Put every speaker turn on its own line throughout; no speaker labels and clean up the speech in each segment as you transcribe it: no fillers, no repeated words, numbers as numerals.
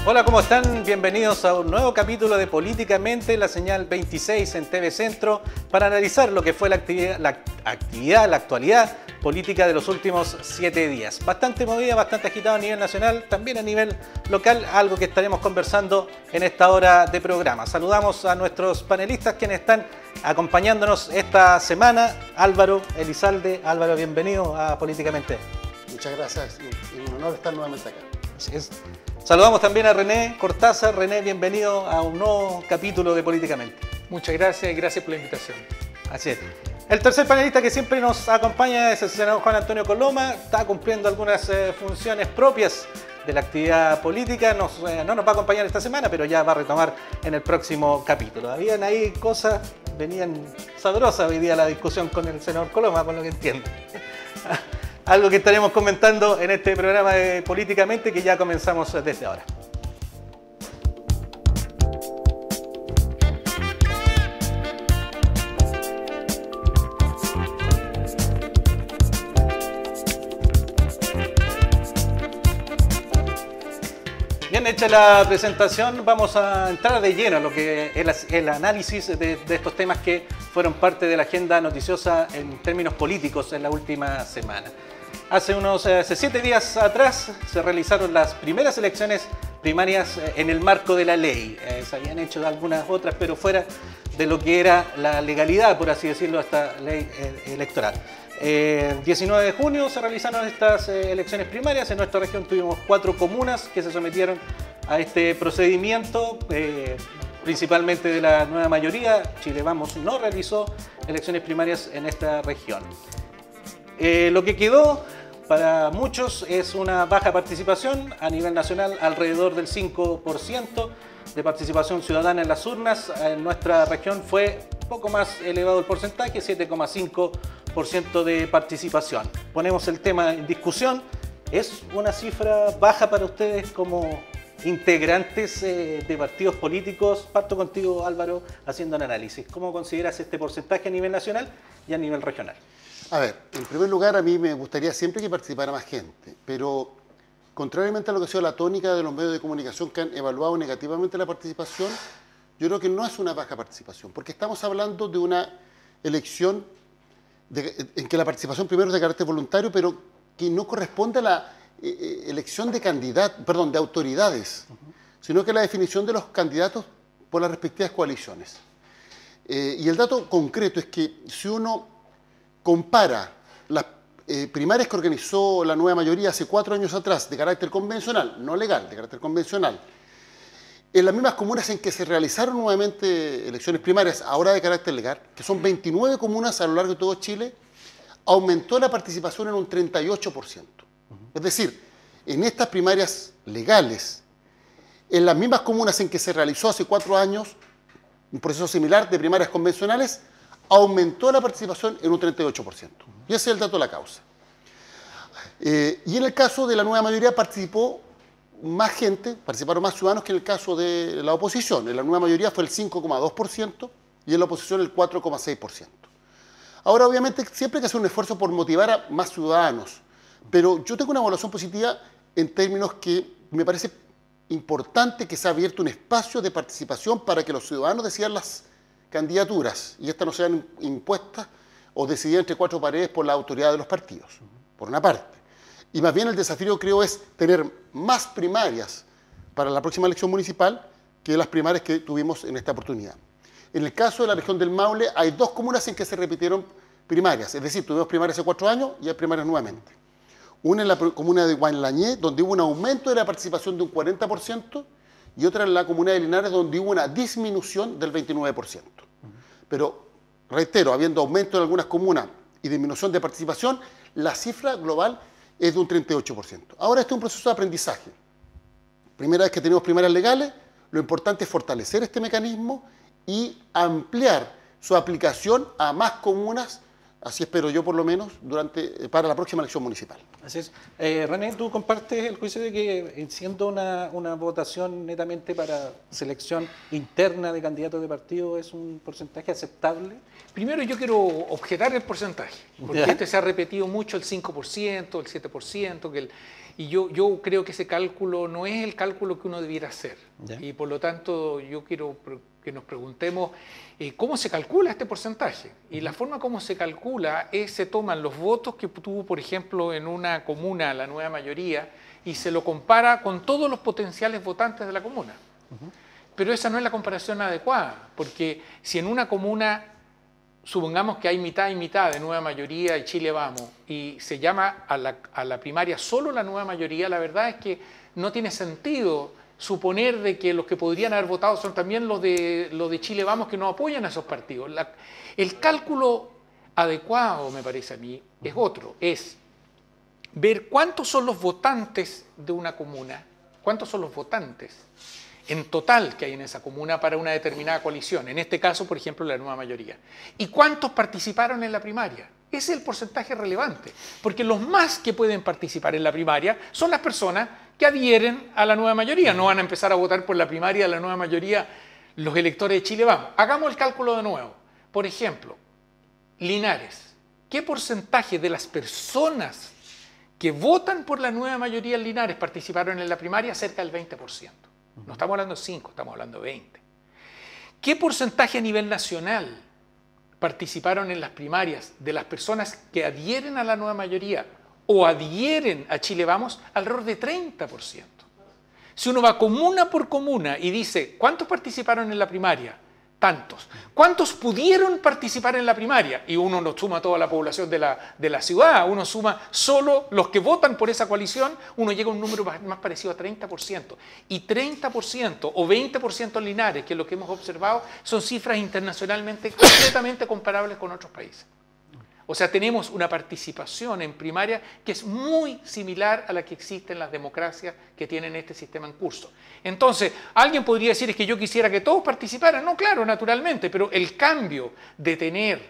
Hola, ¿cómo están? Bienvenidos a un nuevo capítulo de Políticamente, la señal 26 en TV Centro, para analizar lo que fue la actualidad política de los últimos 7 días. Bastante movida, bastante agitada a nivel nacional, también a nivel local, algo que estaremos conversando en esta hora de programa. Saludamos a nuestros panelistas quienes están acompañándonos esta semana. Álvaro Elizalde. Álvaro, bienvenido a Políticamente.
Muchas gracias y un honor estar nuevamente acá.
Así es. Saludamos también a René Cortázar. René, bienvenido a un nuevo capítulo de Políticamente.
Muchas gracias y gracias por la invitación.
Así es. El tercer panelista que siempre nos acompaña es el senador Juan Antonio Coloma. Está cumpliendo algunas funciones propias de la actividad política. No nos va a acompañar esta semana, pero ya va a retomar en el próximo capítulo. Habían ahí cosas, venían sabrosas hoy día la discusión con el senador Coloma, por lo que entiendo. Algo que estaremos comentando en este programa de Políticamente, que ya comenzamos desde ahora. Bien hecha la presentación, vamos a entrar de lleno en lo que es el análisis de estos temas que fueron parte de la agenda noticiosa en términos políticos en la última semana. Hace unos 7 días atrás se realizaron las primeras elecciones primarias en el marco de la ley. Se habían hecho algunas otras, pero fuera de lo que era la legalidad, por así decirlo, esta ley electoral. El 19 de junio se realizaron estas elecciones primarias. En nuestra región tuvimos 4 comunas que se sometieron a este procedimiento, principalmente de la nueva mayoría. Chile Vamos no realizó elecciones primarias en esta región. Lo que quedó para muchos es una baja participación a nivel nacional, alrededor del 5% de participación ciudadana en las urnas. En nuestra región fue poco más elevado el porcentaje, 7,5% de participación. Ponemos el tema en discusión. ¿Es una cifra baja para ustedes como integrantes de partidos políticos? Parto contigo, Álvaro, haciendo un análisis. ¿Cómo consideras este porcentaje a nivel nacional y a nivel regional?
A ver, en primer lugar, a mí me gustaría siempre que participara más gente, pero contrariamente a lo que ha sido la tónica de los medios de comunicación que han evaluado negativamente la participación, yo creo que no es una baja participación, porque estamos hablando de una elección en que la participación primero es de carácter voluntario, pero que no corresponde a la elección de de autoridades, sino que a la definición de los candidatos por las respectivas coaliciones. Y el dato concreto es que si uno compara las primarias que organizó la nueva mayoría hace 4 años atrás, de carácter convencional, no legal, de carácter convencional, en las mismas comunas en que se realizaron nuevamente elecciones primarias, ahora de carácter legal, que son 29 comunas a lo largo de todo Chile, aumentó la participación en un 38%. Es decir, en estas primarias legales, en las mismas comunas en que se realizó hace 4 años, un proceso similar de primarias convencionales, aumentó la participación en un 38%. Y ese es el dato de la causa. Y en el caso de la nueva mayoría participó más gente, participaron más ciudadanos que en el caso de la oposición. En la nueva mayoría fue el 5,2% y en la oposición el 4,6%. Ahora, obviamente, siempre hay que hacer un esfuerzo por motivar a más ciudadanos, pero yo tengo una evaluación positiva en términos que me parece importante que se ha abierto un espacio de participación para que los ciudadanos decidan las candidaturas y estas no sean impuestas o decididas entre 4 paredes por la autoridad de los partidos, por una parte. Y más bien el desafío, creo, es tener más primarias para la próxima elección municipal que las primarias que tuvimos en esta oportunidad. En el caso de la región del Maule hay 2 comunas en que se repitieron primarias, es decir, tuvimos primarias hace 4 años y hay primarias nuevamente. Una en la comuna de Guanlañé, donde hubo un aumento de la participación de un 40%, y otra en la comuna de Linares, donde hubo una disminución del 29%. Pero, reitero, habiendo aumento en algunas comunas y disminución de participación, la cifra global es de un 38%. Ahora este es un proceso de aprendizaje. Primera vez que tenemos primarias legales, lo importante es fortalecer este mecanismo y ampliar su aplicación a más comunas Así espero yo, por lo menos, para la próxima elección municipal.
Así es. René, ¿tú compartes el juicio de que siendo una votación netamente para selección interna de candidatos de partido es un porcentaje aceptable?
Primero yo quiero objetar el porcentaje, porque
¿Ya?
se ha repetido mucho el 5%, el 7%, y yo creo que ese cálculo no es el cálculo que uno debiera hacer.
¿Ya?
Y por lo tanto yo quiero que nos preguntemos cómo se calcula este porcentaje. Y la forma como se calcula es, se toman los votos que tuvo, por ejemplo, en una comuna la nueva mayoría y se lo compara con todos los potenciales votantes de la comuna. Pero esa no es la comparación adecuada, porque si en una comuna, supongamos que hay mitad y mitad de nueva mayoría y Chile Vamos, y se llama a la primaria solo la nueva mayoría, la verdad es que no tiene sentido suponer de que los que podrían haber votado son también los de Chile Vamos, que no apoyan a esos partidos. El cálculo adecuado, me parece a mí, es otro, es ver cuántos son los votantes de una comuna, cuántos son los votantes en total que hay en esa comuna para una determinada coalición, en este caso, por ejemplo, la nueva mayoría, y cuántos participaron en la primaria. Ese es el porcentaje relevante, porque los más que pueden participar en la primaria son las personas que adhieren a la nueva mayoría. No van a empezar a votar por la primaria de la nueva mayoría los electores de Chile Vamos. Hagamos el cálculo de nuevo. Por ejemplo, Linares. ¿Qué porcentaje de las personas que votan por la nueva mayoría en Linares participaron en la primaria? Cerca del 20%. No estamos hablando de 5, estamos hablando de 20. ¿Qué porcentaje a nivel nacional participaron en las primarias de las personas que adhieren a la nueva mayoría o adhieren a Chile Vamos? Alrededor de 30%. Si uno va comuna por comuna y dice, ¿cuántos participaron en la primaria? Tantos. ¿Cuántos pudieron participar en la primaria? Y uno no suma toda la población de la ciudad, uno suma solo los que votan por esa coalición, uno llega a un número más parecido a 30%. Y 30% o 20% en Linares, que es lo que hemos observado, son cifras internacionalmente completamente comparables con otros países. O sea, tenemos una participación en primaria que es muy similar a la que existe en las democracias que tienen este sistema en curso. Entonces, alguien podría decir, es que yo quisiera que todos participaran. No, claro, naturalmente, pero el cambio de tener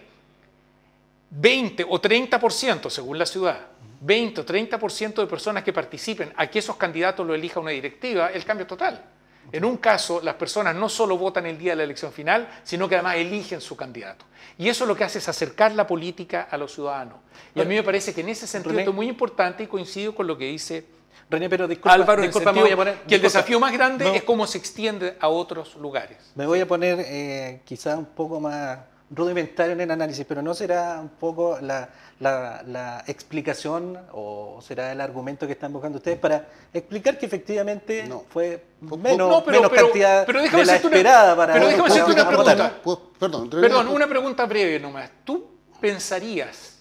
20 o 30%, según la ciudad, 20 o 30% de personas que participen a que esos candidatos lo elija una directiva, el cambio total. En un caso, las personas no solo votan el día de la elección final, sino que además eligen su candidato. Y eso lo que hace es acercar la política a los ciudadanos. Y a mí me parece que en ese sentido esto es muy importante y coincido con lo que dice
René, pero disculpa,
Álvaro, en el
disculpa,
sentido
me voy a poner,
que el desafío más grande
no,
es cómo se extiende a otros lugares.
Me voy a poner quizás un poco más rudimentario en el análisis, pero ¿no será un poco la explicación o será el argumento que están buscando ustedes para explicar que efectivamente fue menos cantidad
pero
de la esperada para...
Pero déjame hacerte una pregunta.
Perdón,
una pregunta breve nomás. ¿Tú pensarías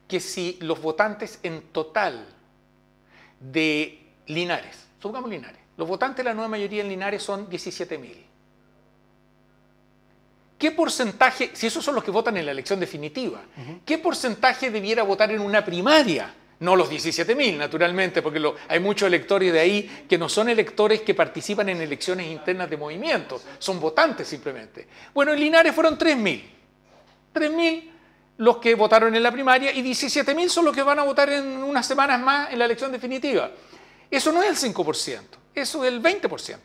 que si los votantes en total de Linares, supongamos Linares, los votantes de la nueva mayoría en Linares son 17.000? ¿Qué porcentaje, si esos son los que votan en la elección definitiva, qué porcentaje debiera votar en una primaria? No los 17.000, naturalmente, porque hay muchos electores de ahí que no son electores que participan en elecciones internas de movimientos, son votantes simplemente. Bueno, en Linares fueron 3.000. 3.000 los que votaron en la primaria y 17.000 son los que van a votar en unas semanas más en la elección definitiva. Eso no es el 5%, eso es el 20%.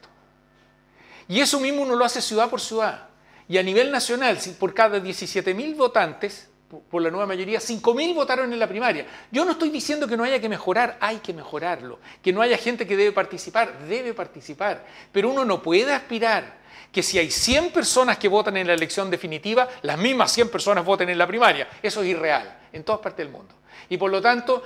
Y eso mismo uno lo hace ciudad por ciudad. Y a nivel nacional, por cada 17.000 votantes, por la nueva mayoría, 5.000 votaron en la primaria. Yo no estoy diciendo que no haya que mejorar, hay que mejorarlo. Que no haya gente que debe participar. Pero uno no puede aspirar que si hay 100 personas que votan en la elección definitiva, las mismas 100 personas voten en la primaria. Eso es irreal en todas partes del mundo. Y por lo tanto,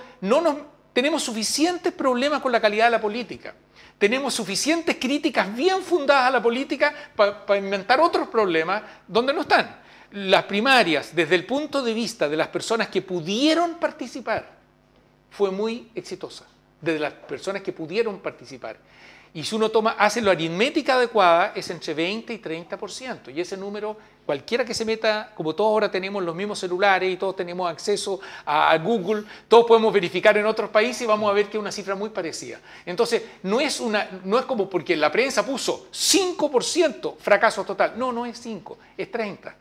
tenemos suficientes problemas con la calidad de la política. Tenemos suficientes críticas bien fundadas a la política para inventar otros problemas donde no están. Las primarias, desde el punto de vista de las personas que pudieron participar, fue muy exitosa. Desde las personas que pudieron participar. Y si uno hace la aritmética adecuada, es entre 20 y 30%. Y ese número, cualquiera que se meta, como todos ahora tenemos los mismos celulares y todos tenemos acceso a Google, todos podemos verificar en otros países y vamos a ver que es una cifra muy parecida. Entonces, no es como porque la prensa puso 5% fracaso total. No, no es 5, es 30.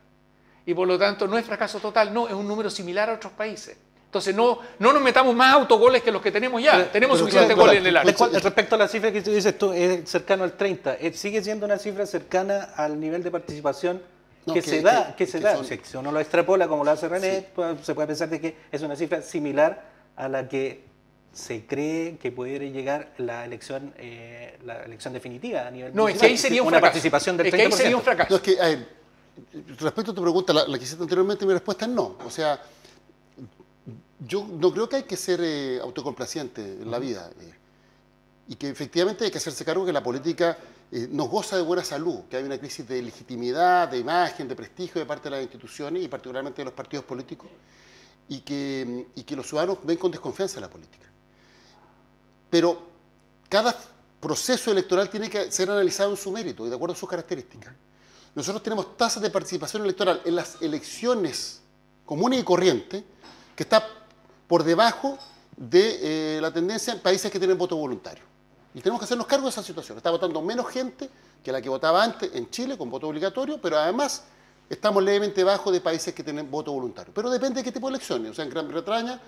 y por lo tanto no es fracaso total, no, es un número similar a otros países. Entonces no nos metamos más autogoles que los que tenemos ya, tenemos suficientes goles en el área.
Respecto a la cifra que tú dices, tú es cercano al 30, ¿sigue siendo una cifra cercana al nivel de participación que se da? Si uno lo extrapola como lo hace René, pues, se puede pensar de que es una cifra similar a la que se cree que pudiera llegar la elección definitiva a nivel
es que ahí sería un
una
fracaso.
participación del 30%.
Es que ahí sería un fracaso.
No, es que, a ver, respecto a tu pregunta, la que hiciste anteriormente, mi respuesta es no. O sea, yo no creo que hay que ser autocomplaciente en la vida y que efectivamente hay que hacerse cargo que la política no goza de buena salud, que hay una crisis de legitimidad, de imagen, de prestigio de parte de las instituciones y particularmente de los partidos políticos y que los ciudadanos ven con desconfianza la política. Pero cada proceso electoral tiene que ser analizado en su mérito y de acuerdo a sus características. Nosotros tenemos tasas de participación electoral en las elecciones comunes y corrientes que está por debajo de la tendencia en países que tienen voto voluntario. Y tenemos que hacernos cargo de esa situación. Está votando menos gente que la que votaba antes en Chile con voto obligatorio, pero además estamos levemente bajo de países que tienen voto voluntario. Pero depende de qué tipo de elecciones. O sea, en Gran Bretaña,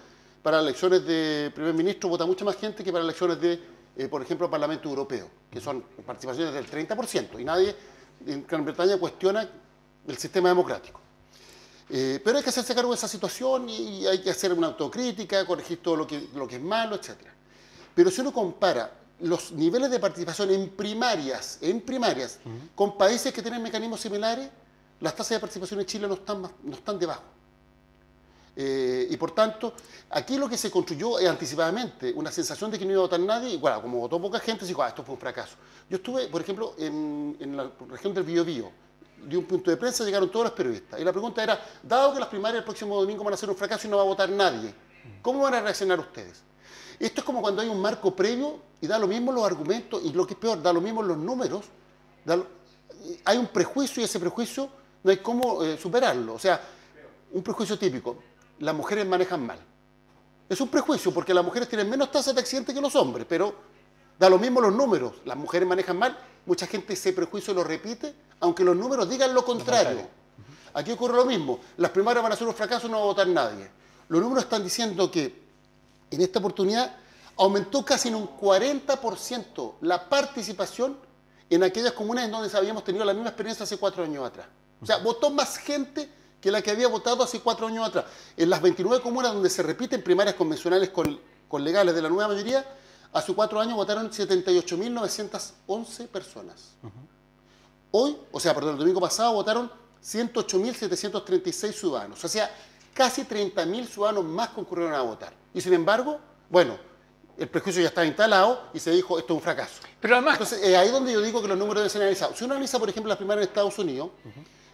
para elecciones de primer ministro vota mucha más gente que para elecciones de, por ejemplo, Parlamento Europeo, que son participaciones del 30%. Y nadie en Gran Bretaña cuestiona el sistema democrático. Pero hay que hacerse cargo de esa situación y hay que hacer una autocrítica, corregir todo lo que es malo, etc. Pero si uno compara los niveles de participación en primarias con países que tienen mecanismos similares, las tasas de participación en Chile no están debajo. Y por tanto, aquí lo que se construyó anticipadamente, una sensación de que no iba a votar nadie, y bueno, como votó poca gente, se dijo, esto fue un fracaso. Yo estuve, por ejemplo, en la región del Biobío, de un punto de prensa llegaron todos los periodistas, y la pregunta era, dado que las primarias el próximo domingo van a ser un fracaso y no va a votar nadie, ¿cómo van a reaccionar ustedes? Esto es como cuando hay un marco previo y da lo mismo los argumentos, y lo que es peor, da lo mismo los números, hay un prejuicio y ese prejuicio no hay cómo superarlo. O sea, un prejuicio típico, las mujeres manejan mal. Es un prejuicio porque las mujeres tienen menos tasas de accidentes que los hombres, pero da lo mismo los números, las mujeres manejan mal, mucha gente ese prejuicio lo repite, aunque los números digan lo contrario. Aquí ocurre lo mismo, las primarias van a ser un fracaso, no va a votar nadie. Los números están diciendo que en esta oportunidad aumentó casi en un 40% la participación en aquellas comunas en donde habíamos tenido la misma experiencia hace 4 años atrás. O sea, votó más gente que la que había votado hace 4 años atrás. En las 29 comunas donde se repiten primarias convencionales con legales de la nueva mayoría, hace 4 años votaron 78.911 personas. Hoy, el domingo pasado votaron 108.736 ciudadanos. O sea, casi 30.000 ciudadanos más concurrieron a votar. Y sin embargo, bueno, el prejuicio ya estaba instalado y se dijo, esto es un fracaso.
Pero además,
entonces, ahí es donde yo digo que los números deben ser analizados. Si uno analiza, por ejemplo, las primarias en Estados Unidos,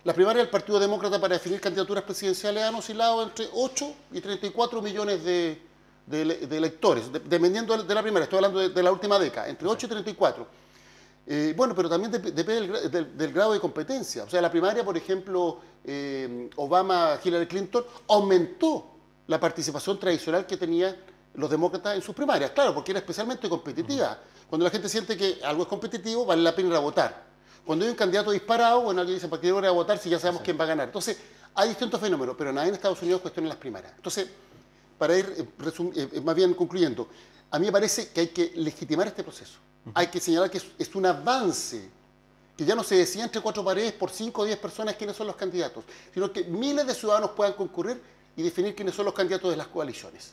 las primarias del Partido Demócrata para definir candidaturas presidenciales han oscilado entre 8 y 34 millones de electores, dependiendo de la primaria, estoy hablando de la última década, entre 8 y 34. Bueno, pero también depende del grado de competencia. O sea, la primaria, por ejemplo, Obama-Hillary Clinton, aumentó la participación tradicional que tenían los demócratas en sus primarias. Claro, porque era especialmente competitiva. Cuando la gente siente que algo es competitivo, vale la pena ir a votar. Cuando hay un candidato disparado, bueno, alguien dice, ¿para qué ir a votar si ya sabemos quién va a ganar? Entonces, hay distintos fenómenos, pero nadie en Estados Unidos cuestiona las primarias. Entonces, para ir más bien concluyendo, a mí me parece que hay que legitimar este proceso. Hay que señalar que es un avance, que ya no se decía entre 4 paredes por 5 o 10 personas quiénes son los candidatos, sino que miles de ciudadanos puedan concurrir y definir quiénes son los candidatos de las coaliciones.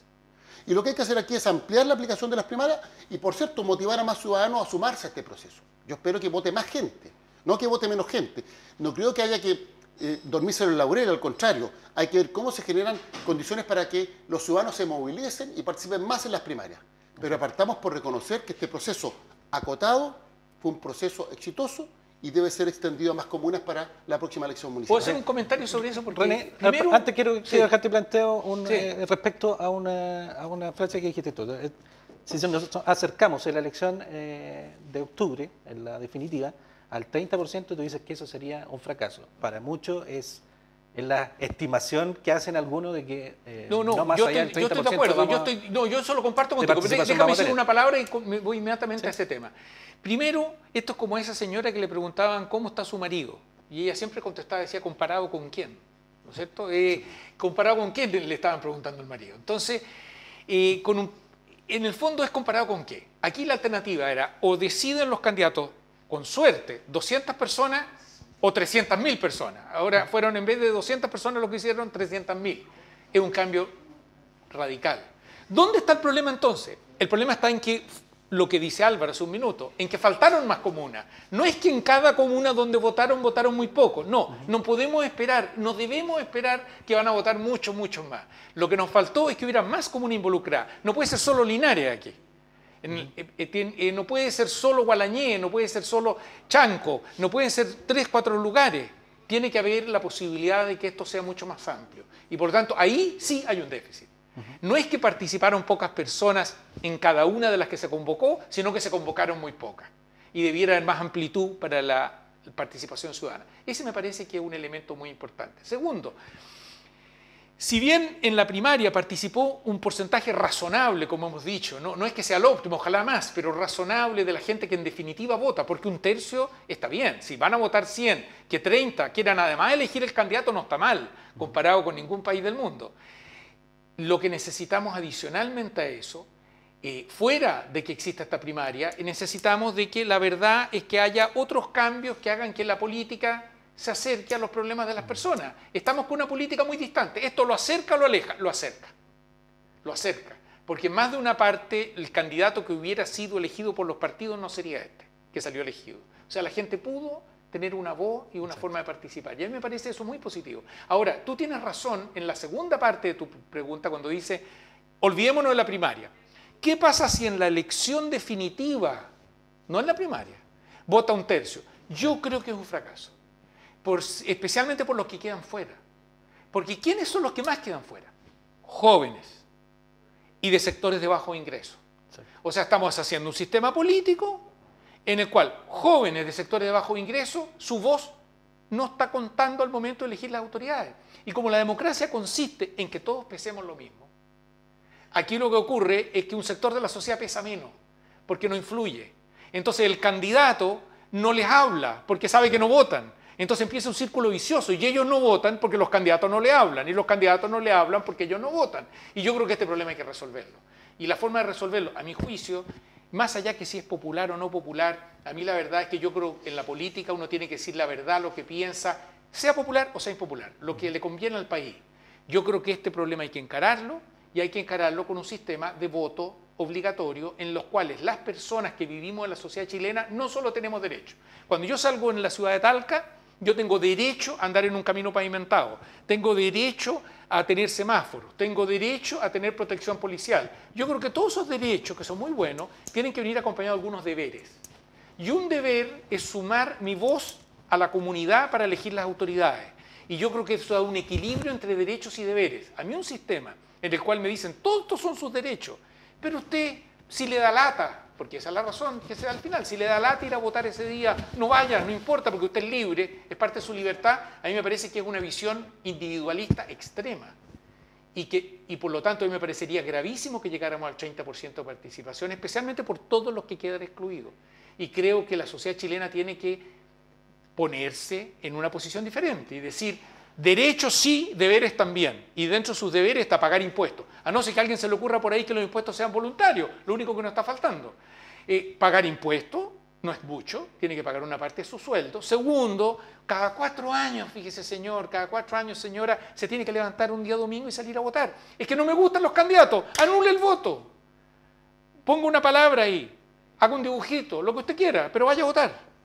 Y lo que hay que hacer aquí es ampliar la aplicación de las primarias y, por cierto, motivar a más ciudadanos a sumarse a este proceso. Yo espero que vote más gente, no que vote menos gente. No creo que haya que dormirse en el laurel, al contrario. Hay que ver cómo se generan condiciones para que los ciudadanos se movilicen y participen más en las primarias. Pero partamos por reconocer que este proceso acotado fue un proceso exitoso y debe ser extendido a más comunas para la próxima elección municipal.
¿Puedo hacer un comentario sobre eso? Porque
René,
primero,
antes quiero dejarte planteo respecto a una frase que dijiste tú. Si nosotros acercamos en la elección de octubre, en la definitiva, al 30%, tú dices que eso sería un fracaso. Para muchos es la estimación que hacen algunos de que
no
más
yo
allá
estoy
del 30%.
de acuerdo. Yo eso lo comparto contigo. Déjame decir una palabra y me voy inmediatamente a ese tema. Primero, esto es como esa señora que le preguntaban cómo está su marido. Y ella siempre contestaba, decía, ¿comparado con quién? ¿no es cierto? ¿Comparado con qué? Le estaban preguntando al marido. Entonces, en el fondo es comparado con qué. Aquí la alternativa era o deciden los candidatos, con suerte, 200 personas o 300.000 personas. Ahora fueron, en vez de 200 personas lo que hicieron, 300.000. Es un cambio radical. ¿Dónde está el problema entonces? El problema está en que, lo que dice Álvaro hace un minuto, en que faltaron más comunas. No es que en cada comuna donde votaron muy poco. No, no podemos esperar, no debemos esperar que van a votar muchos más. Lo que nos faltó es que hubiera más comunas involucradas. No puede ser solo Linares aquí. No puede ser solo Gualañé, no puede ser solo Chanco, no pueden ser 3, 4 lugares. Tiene que haber la posibilidad de que esto sea mucho más amplio. Y por lo tanto, ahí sí hay un déficit. No es que participaron pocas personas en cada una de las que se convocó, sino que se convocaron muy pocas. Y debiera haber más amplitud para la participación ciudadana. Ese me parece que es un elemento muy importante. Segundo, si bien en la primaria participó un porcentaje razonable, como hemos dicho, no es que sea lo óptimo, ojalá más, pero razonable de la gente que en definitiva vota, porque 1/3 está bien. Si van a votar 100, que 30 quieran además elegir el candidato, no está mal, comparado con ningún país del mundo. Lo que necesitamos adicionalmente a eso, fuera de que exista esta primaria, necesitamos de que la verdad es que haya otros cambios que hagan que la política se acerque a los problemas de las personas. Estamos con una política muy distante. ¿Esto lo acerca o lo aleja? Lo acerca. Lo acerca. Porque más de una parte, el candidato que hubiera sido elegido por los partidos no sería este, que salió elegido. O sea, la gente pudo tener una voz y una forma de participar. Y a mí me parece eso muy positivo. Ahora, tú tienes razón en la segunda parte de tu pregunta cuando dice, olvidémonos de la primaria. ¿Qué pasa si en la elección definitiva, no en la primaria, vota 1/3? Yo creo que es un fracaso. Especialmente por los que quedan fuera. Porque ¿quiénes son los que más quedan fuera? Jóvenes y de sectores de bajo ingreso. Sí. O sea, estamos haciendo un sistema político en el cual jóvenes de sectores de bajo ingreso, su voz no está contando al momento de elegir las autoridades. Y como la democracia consiste en que todos pesemos lo mismo, aquí lo que ocurre es que un sector de la sociedad pesa menos, porque no influye. Entonces el candidato no les habla, porque sabe que no votan. Entonces empieza un círculo vicioso y ellos no votan porque los candidatos no le hablan y los candidatos no le hablan porque ellos no votan. Y yo creo que este problema hay que resolverlo. Y la forma de resolverlo, a mi juicio, más allá que si es popular o no popular, a mí la verdad es que yo creo que en la política uno tiene que decir la verdad, lo que piensa, sea popular o sea impopular, lo que le conviene al país. Yo creo que este problema hay que encararlo y hay que encararlo con un sistema de voto obligatorio en los cuales las personas que vivimos en la sociedad chilena no solo tenemos derecho. Cuando yo salgo en la ciudad de Talca, yo tengo derecho a andar en un camino pavimentado, tengo derecho a tener semáforos, tengo derecho a tener protección policial. Yo creo que todos esos derechos, que son muy buenos, tienen que venir acompañados de algunos deberes. Y un deber es sumar mi voz a la comunidad para elegir las autoridades. Y yo creo que eso da un equilibrio entre derechos y deberes. A mí un sistema en el cual me dicen, todos estos son sus derechos, pero usted, si le da lata, porque esa es la razón que se da al final, si le da lata ir a votar ese día, no vaya, no importa, porque usted es libre, es parte de su libertad, a mí me parece que es una visión individualista extrema. Y por lo tanto a mí me parecería gravísimo que llegáramos al 30% de participación, especialmente por todos los que quedan excluidos. Y creo que la sociedad chilena tiene que ponerse en una posición diferente y decir, derechos sí, deberes también. Y dentro de sus deberes está pagar impuestos. A no ser que a alguien se le ocurra por ahí que los impuestos sean voluntarios, lo único que nos está faltando. Pagar impuestos no es mucho, tiene que pagar una parte de su sueldo. Segundo, cada 4 años, fíjese señor, cada 4 años señora, se tiene que levantar un día domingo y salir a votar. Es que no me gustan los candidatos, anule el voto. Ponga una palabra ahí, haga un dibujito, lo que usted quiera, pero vaya a votar.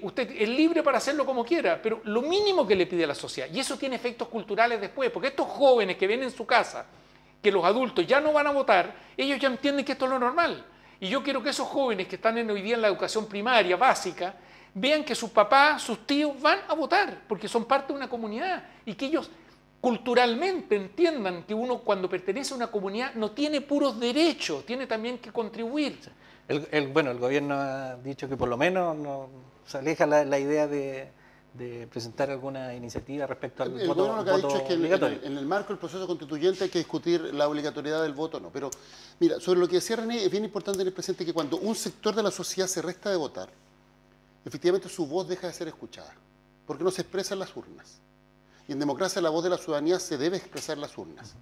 Usted es libre para hacerlo como quiera, pero lo mínimo que le pide a la sociedad, y eso tiene efectos culturales después, porque estos jóvenes que ven en su casa que los adultos ya no van a votar, ellos ya entienden que esto es lo normal. Y yo quiero que esos jóvenes que están hoy día en la educación primaria, básica, vean que sus papás, sus tíos van a votar, porque son parte de una comunidad, y que ellos culturalmente entiendan que uno cuando pertenece a una comunidad no tiene puros derechos, tiene también que contribuir.
Bueno, el gobierno ha dicho que por lo menos no se aleja la idea de presentar alguna iniciativa respecto al
el
voto,
gobierno lo que ha dicho es que
obligatorio.
en el marco del proceso constituyente hay que discutir la obligatoriedad del voto o no. Pero mira, sobre lo que decía René, es bien importante tener presente que cuando un sector de la sociedad se resta de votar, efectivamente su voz deja de ser escuchada, porque no se expresa en las urnas. Y en democracia la voz de la ciudadanía se debe expresar en las urnas.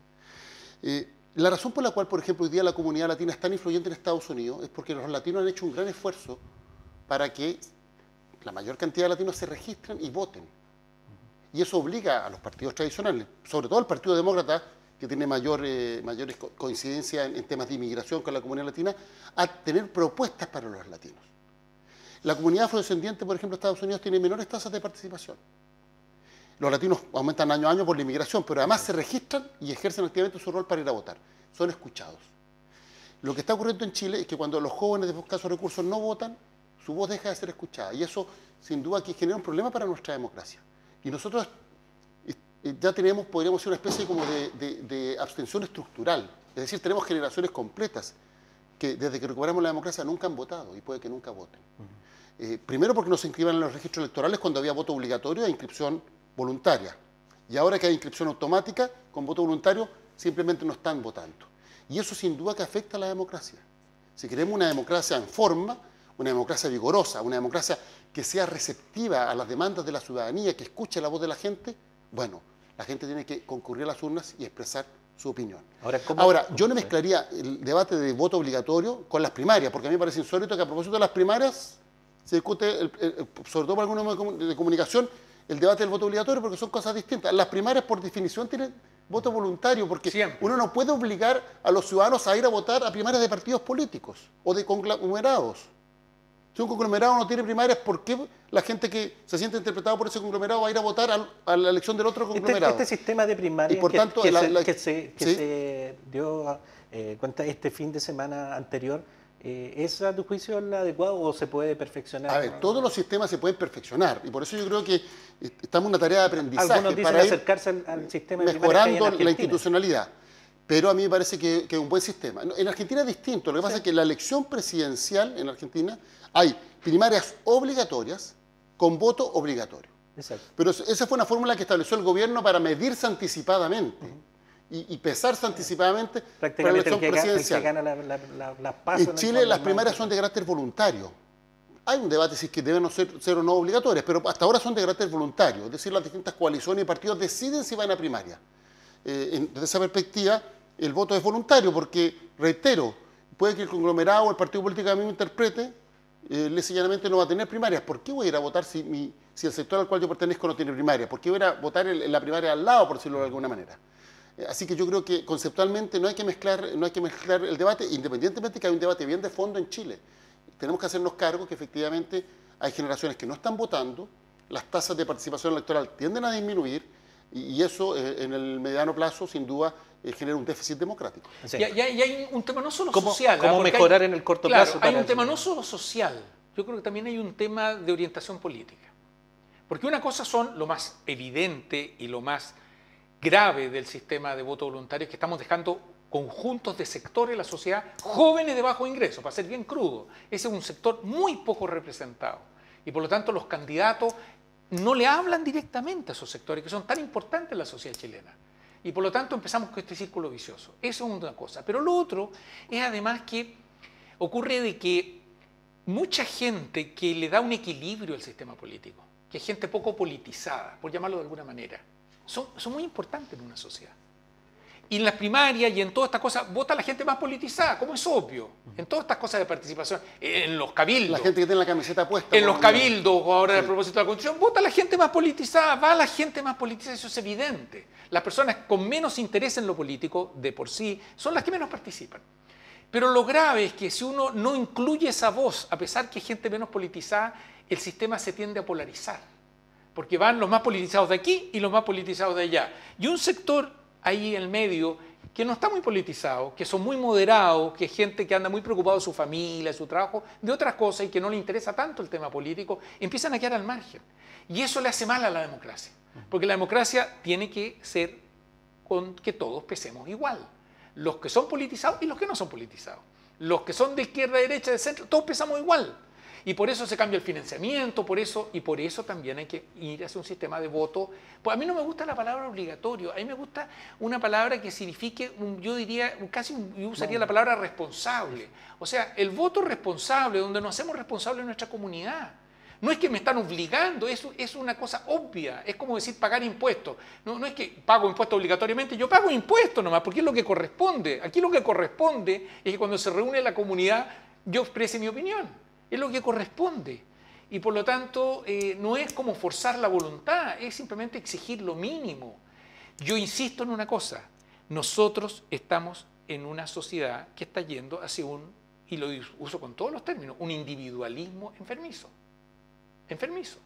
La razón por la cual, por ejemplo, hoy día la comunidad latina es tan influyente en Estados Unidos es porque los latinos han hecho un gran esfuerzo para que la mayor cantidad de latinos se registren y voten. Y eso obliga a los partidos tradicionales, sobre todo al Partido Demócrata, que tiene mayores coincidencias en temas de inmigración con la comunidad latina, a tener propuestas para los latinos. La comunidad afrodescendiente, por ejemplo, de Estados Unidos tiene menores tasas de participación. Los latinos aumentan año a año por la inmigración, pero además se registran y ejercen activamente su rol para ir a votar. Son escuchados. Lo que está ocurriendo en Chile es que cuando los jóvenes de escasos recursos no votan, su voz deja de ser escuchada. Y eso, sin duda, que genera un problema para nuestra democracia. Y nosotros ya tenemos, podríamos decir, una especie como de abstención estructural. Es decir, tenemos generaciones completas que desde que recuperamos la democracia nunca han votado y puede que nunca voten. Primero porque no se inscriban en los registros electorales cuando había voto obligatorio e inscripción voluntaria. Y ahora que hay inscripción automática con voto voluntario, simplemente no están votando. Y eso sin duda que afecta a la democracia. Si queremos una democracia en forma, una democracia vigorosa, una democracia que sea receptiva a las demandas de la ciudadanía, que escuche la voz de la gente, bueno, la gente tiene que concurrir a las urnas y expresar su opinión. Ahora, yo no mezclaría el debate de voto obligatorio con las primarias, porque a mí me parece insólito que a propósito de las primarias se discute, sobre todo por algunos medios de comunicación, el debate del voto obligatorio, porque son cosas distintas. Las primarias, por definición, tienen voto voluntario, porque uno no puede obligar a los ciudadanos a ir a votar a primarias de partidos políticos o de conglomerados. Si un conglomerado no tiene primarias, ¿por qué la gente que se siente interpretada por ese conglomerado va a ir a votar a la elección del otro conglomerado?
Este sistema de primarias
y por tanto,
que se dio cuenta este fin de semana anterior, ¿es a tu juicio el adecuado o se puede perfeccionar?
A ver, todos los sistemas se pueden perfeccionar y por eso yo creo que estamos en una tarea de aprendizaje.
Algunos dicen
para ir
acercarse al sistema de
mejorando la institucionalidad. Pero a mí me parece que es un buen sistema. En Argentina es distinto. Lo que pasa es que en la elección presidencial en Argentina hay primarias obligatorias con voto obligatorio.
Exacto.
Pero esa fue una fórmula que estableció el gobierno para medirse anticipadamente y pesarse anticipadamente para la elección presidencial.
El que gana la PASO
en Chile las primarias son de carácter voluntario. Hay un debate si es que deben ser o no obligatorias, pero hasta ahora son de carácter voluntario. Es decir, las distintas coaliciones y partidos deciden si van a primaria. Desde esa perspectiva, el voto es voluntario porque, reitero, puede que el conglomerado o el partido político que a mí me interprete, llanamente no va a tener primarias. ¿Por qué voy a ir a votar si el sector al cual yo pertenezco no tiene primaria? ¿Por qué voy a ir a votar en la primaria al lado, por decirlo de alguna manera? Así que yo creo que conceptualmente no hay que mezclar el debate, independientemente que hay un debate bien de fondo en Chile. Tenemos que hacernos cargo que efectivamente hay generaciones que no están votando, las tasas de participación electoral tienden a disminuir, y eso en el mediano plazo, sin duda, genera un déficit democrático.
Sí. Y hay un tema no solo social.
¿Cómo mejorar en el corto plazo?
Hay un tema no solo social, yo creo que también hay un tema de orientación política. Porque una cosa son lo más evidente y lo más grave del sistema de voto voluntario, es que estamos dejando conjuntos de sectores de la sociedad jóvenes de bajo ingreso, para ser bien crudo. Ese es un sector muy poco representado. Y por lo tanto los candidatos no le hablan directamente a esos sectores que son tan importantes en la sociedad chilena. Y por lo tanto empezamos con este círculo vicioso. Eso es una cosa. Pero lo otro es además que ocurre de que mucha gente que le da un equilibrio al sistema político, que es gente poco politizada, por llamarlo de alguna manera, son muy importantes en una sociedad. Y en las primarias y en todas estas cosas vota la gente más politizada, como es obvio. En todas estas cosas de participación, en los cabildos.
La gente que tiene la camiseta puesta.
En los cabildos, ahora a propósito de la Constitución, vota la gente más politizada, va la gente más politizada, eso es evidente. Las personas con menos interés en lo político, de por sí, son las que menos participan. Pero lo grave es que si uno no incluye esa voz, a pesar que hay gente menos politizada, el sistema se tiende a polarizar. Porque van los más politizados de aquí y los más politizados de allá. Y un sector ahí en el medio, que no está muy politizado, que son muy moderados, que es gente que anda muy preocupado de su familia, de su trabajo, de otras cosas y que no le interesa tanto el tema político, empiezan a quedar al margen. Y eso le hace mal a la democracia, porque la democracia tiene que ser con que todos pesemos igual. Los que son politizados y los que no son politizados. Los que son de izquierda, derecha, de centro, todos pesamos igual. Y por eso se cambia el financiamiento, por eso también hay que ir hacia un sistema de voto. Pues a mí no me gusta la palabra obligatorio, a mí me gusta una palabra que signifique, yo diría, yo usaría la palabra responsable. O sea, el voto responsable, donde nos hacemos responsables de nuestra comunidad. No es que me están obligando, es una cosa obvia. Es como decir pagar impuestos. No es que pago impuestos obligatoriamente, yo pago impuestos nomás, porque es lo que corresponde. Aquí lo que corresponde es que cuando se reúne la comunidad, yo exprese mi opinión. Es lo que corresponde. Y por lo tanto, no es como forzar la voluntad, es simplemente exigir lo mínimo. Yo insisto en una cosa, nosotros estamos en una sociedad que está yendo hacia y lo uso con todos los términos, un individualismo enfermizo. Enfermizo.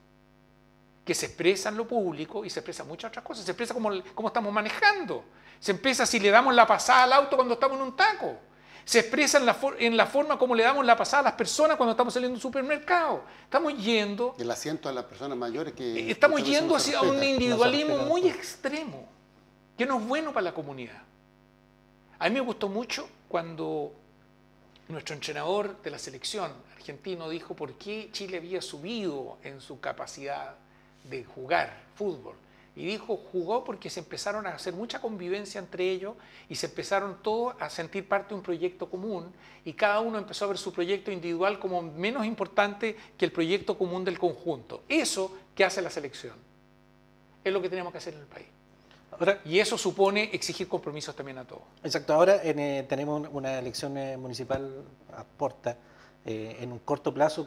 Que se expresa en lo público y se expresa muchas otras cosas. Se expresa como estamos manejando. Se expresa si le damos la pasada al auto cuando estamos en un taco. Se expresa en la forma como le damos la pasada a las personas cuando estamos saliendo de un supermercado. Estamos yendo...
El asiento a las personas mayores que...
Estamos yendo hacia un individualismo muy extremo, que no es bueno para la comunidad. A mí me gustó mucho cuando nuestro entrenador de la selección argentino dijo por qué Chile había subido en su capacidad de jugar fútbol. Y dijo, jugó porque se empezaron a hacer mucha convivencia entre ellos y se empezaron todos a sentir parte de un proyecto común y cada uno empezó a ver su proyecto individual como menos importante que el proyecto común del conjunto. Eso que hace la selección es lo que tenemos que hacer en el país.
Ahora,
y eso supone exigir compromisos también a todos.
exacto, ahora tenemos una elección municipal a puerta. En un corto plazo,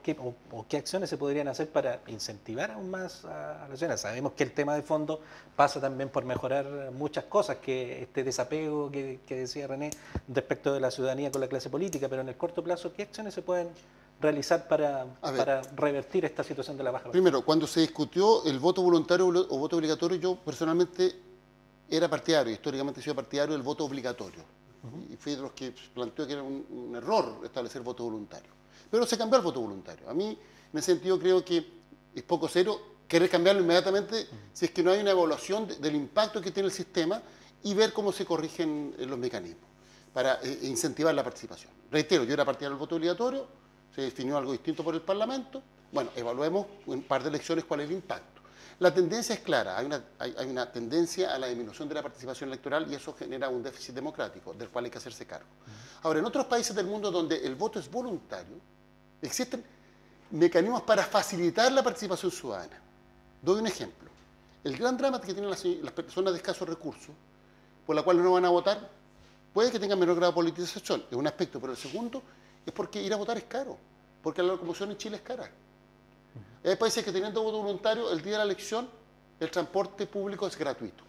¿qué acciones se podrían hacer para incentivar aún más a la ciudadanía? Sabemos que el tema de fondo pasa también por mejorar muchas cosas, que este desapego que decía René respecto de la ciudadanía con la clase política, pero en el corto plazo, ¿qué acciones se pueden realizar para revertir esta situación de la baja?
Primero, cuando se discutió el voto voluntario o voto obligatorio, yo personalmente era partidario, históricamente he sido partidario del voto obligatorio. Y fui de los que planteó que era un error establecer voto voluntario. Pero se cambió el voto voluntario. A mí, en ese sentido, creo que es poco serio querer cambiarlo inmediatamente si es que no hay una evaluación del impacto que tiene el sistema y ver cómo se corrigen los mecanismos para incentivar la participación. Reitero, yo era partidario del voto obligatorio, se definió algo distinto por el Parlamento. Bueno, evaluemos en un par de elecciones cuál es el impacto. La tendencia es clara, hay una tendencia a la disminución de la participación electoral y eso genera un déficit democrático del cual hay que hacerse cargo. Ahora, en otros países del mundo donde el voto es voluntario, existen mecanismos para facilitar la participación ciudadana. Doy un ejemplo. El gran drama que tienen las personas de escasos recursos, por la cual no van a votar, puede que tengan menor grado de politización, es un aspecto, pero el segundo es porque ir a votar es caro, porque la locomoción en Chile es cara. Hay países que teniendo voto voluntario, el día de la elección, el transporte público es gratuito.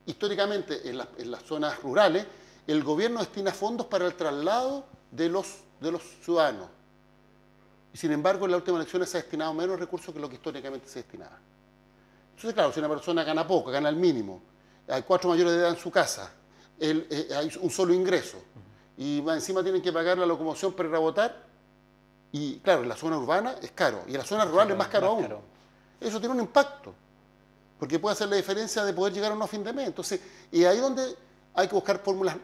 Históricamente, en las zonas rurales, el gobierno destina fondos para el traslado de los ciudadanos. Y sin embargo, en las últimas elecciones se ha destinado menos recursos que lo que históricamente se destinaba. Entonces, claro, si una persona gana poco, gana el mínimo, hay 4 mayores de edad en su casa, hay un solo ingreso, y encima tienen que pagar la locomoción para ir a votar. Y claro, en la zona urbana es caro, y en la zona rural es más caro aún. Eso tiene un impacto, porque puede hacer la diferencia de poder llegar a un fin de mes. Entonces, y ahí es donde hay que buscar fórmulas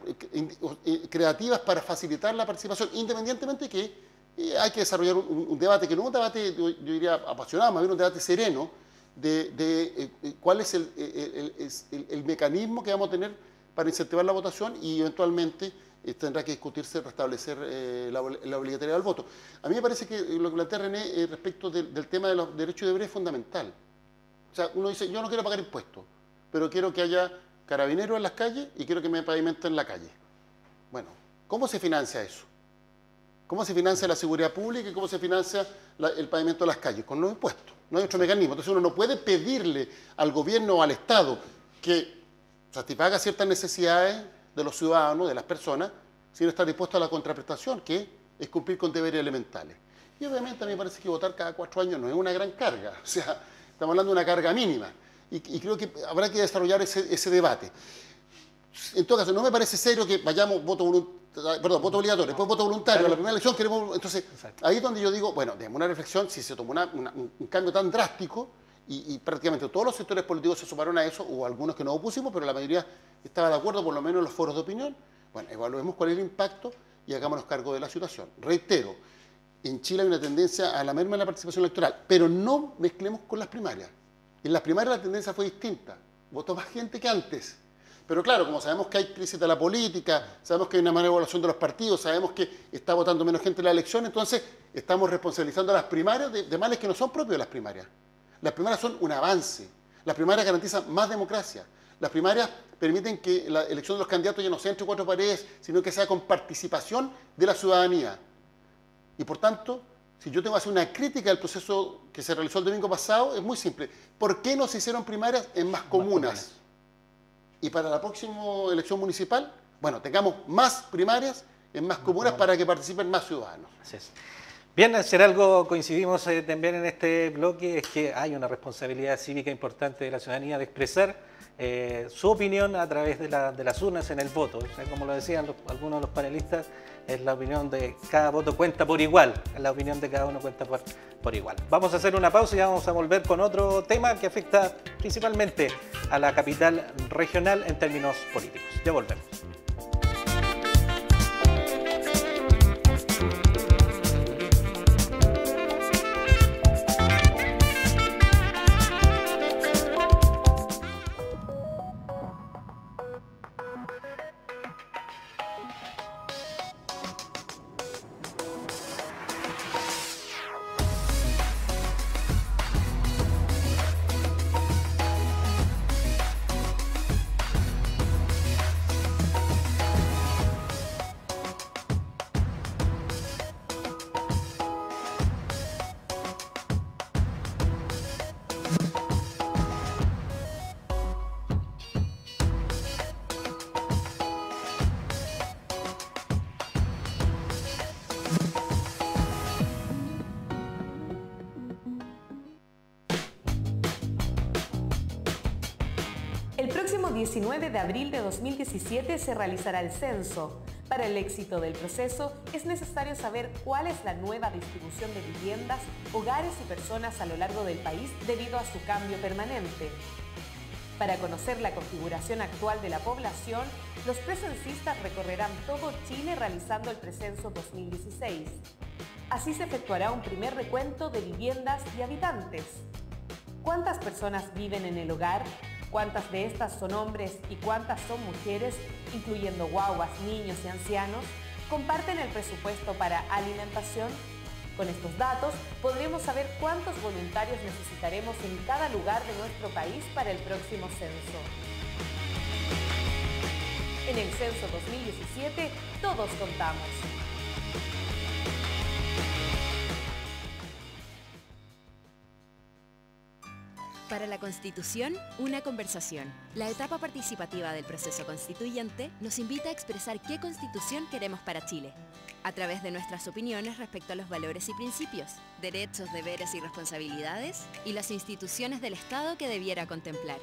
creativas para facilitar la participación, independientemente de que hay que desarrollar un debate, que no es un debate, yo diría, apasionado, más bien un debate sereno, de cuál es el mecanismo que vamos a tener para incentivar la votación y eventualmente tendrá que discutirse restablecer la obligatoriedad del voto. A mí me parece que lo que plantea René respecto del tema de los derechos de deberes es fundamental. O sea, uno dice, yo no quiero pagar impuestos, pero quiero que haya carabineros en las calles y quiero que me pavimenten la calle. Bueno, ¿cómo se financia eso? ¿Cómo se financia la seguridad pública y cómo se financia el pavimento de las calles? Con los impuestos. No hay otro mecanismo. Entonces uno no puede pedirle al gobierno o al Estado que satisfaga ciertas necesidades de los ciudadanos, de las personas, sin estar dispuesto a la contraprestación, que es cumplir con deberes elementales. Y obviamente a mí me parece que votar cada 4 años no es una gran carga, o sea, estamos hablando de una carga mínima, y creo que habrá que desarrollar ese debate. En todo caso, no me parece serio que vayamos voto obligatorio, después voto voluntario, la primera elección queremos... Entonces, ahí es donde yo digo, bueno, demos una reflexión, si se tomó un cambio tan drástico, y prácticamente todos los sectores políticos se sumaron a eso, hubo algunos que no opusimos, pero la mayoría estaba de acuerdo, por lo menos en los foros de opinión. Bueno, evaluemos cuál es el impacto y hagámonos cargo de la situación. Reitero, en Chile hay una tendencia a la merma de la participación electoral, pero no mezclemos con las primarias. En las primarias la tendencia fue distinta, votó más gente que antes, Pero claro, como sabemos que hay crisis de la política, sabemos que hay una mala evaluación de los partidos, sabemos que está votando menos gente en la elección, entonces estamos responsabilizando a las primarias de males que no son propios de las primarias. Las primarias son un avance. Las primarias garantizan más democracia. Las primarias permiten que la elección de los candidatos ya no sea entre cuatro paredes, sino que sea con participación de la ciudadanía. Y por tanto, si yo tengo que hacer una crítica al proceso que se realizó el domingo pasado, es muy simple. ¿Por qué no se hicieron primarias en más comunas? Y para la próxima elección municipal, bueno, tengamos más primarias en más comunas para que participen más ciudadanos.
Así es. Bien, si en algo coincidimos también en este bloque, es que hay una responsabilidad cívica importante de la ciudadanía de expresar su opinión a través de las urnas en el voto. O sea, como lo decían algunos de los panelistas, es la opinión de cada voto cuenta por igual, la opinión de cada uno cuenta por igual. Vamos a hacer una pausa y vamos a volver con otro tema que afecta principalmente a la capital regional en términos políticos. Ya volvemos.
El próximo 19 de abril de 2017 se realizará el censo. Para el éxito del proceso es necesario saber cuál es la nueva distribución de viviendas, hogares y personas a lo largo del país debido a su cambio permanente. Para conocer la configuración actual de la población, los precensistas recorrerán todo Chile realizando el precenso 2016. Así se efectuará un primer recuento de viviendas y habitantes. ¿Cuántas personas viven en el hogar? ¿Cuántas de estas son hombres y cuántas son mujeres, incluyendo guaguas, niños y ancianos? ¿Comparten el presupuesto para alimentación? Con estos datos podremos saber cuántos voluntarios necesitaremos en cada lugar de nuestro país para el próximo censo. En el censo 2017, todos contamos.
Para la Constitución, una conversación. La etapa participativa del proceso constituyente nos invita a expresar qué Constitución queremos para Chile, a través de nuestras opiniones respecto a los valores y principios, derechos, deberes y responsabilidades, y las instituciones del Estado que debiera contemplar.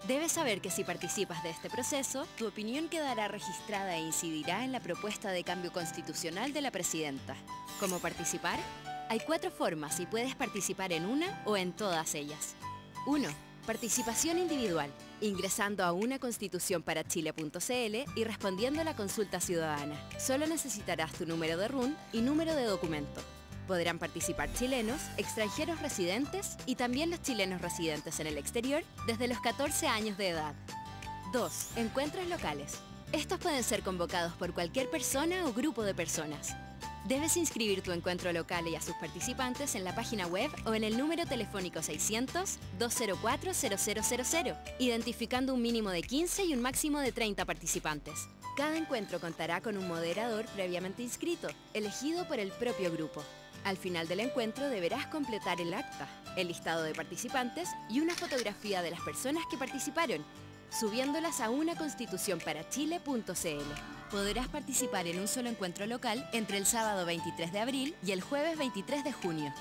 Debes saber que si participas de este proceso, tu opinión quedará registrada e incidirá en la propuesta de cambio constitucional de la Presidenta. ¿Cómo participar? Hay 4 formas y puedes participar en una o en todas ellas. 1. Participación individual, ingresando a unaconstitucionparachile.cl y respondiendo a la consulta ciudadana. Solo necesitarás tu número de RUN y número de documento. Podrán participar chilenos, extranjeros residentes y también los chilenos residentes en el exterior desde los 14 años de edad. 2. Encuentros locales. Estos pueden ser convocados por cualquier persona o grupo de personas. Debes inscribir tu encuentro local y a sus participantes en la página web o en el número telefónico 600-204-0000, identificando un mínimo de 15 y un máximo de 30 participantes. Cada encuentro contará con un moderador previamente inscrito, elegido por el propio grupo. Al final del encuentro deberás completar el acta, el listado de participantes y una fotografía de las personas que participaron, subiéndolas a unaconstitucionparachile.cl. Podrás participar en un solo encuentro local entre el sábado 23 de abril y el jueves 23 de junio.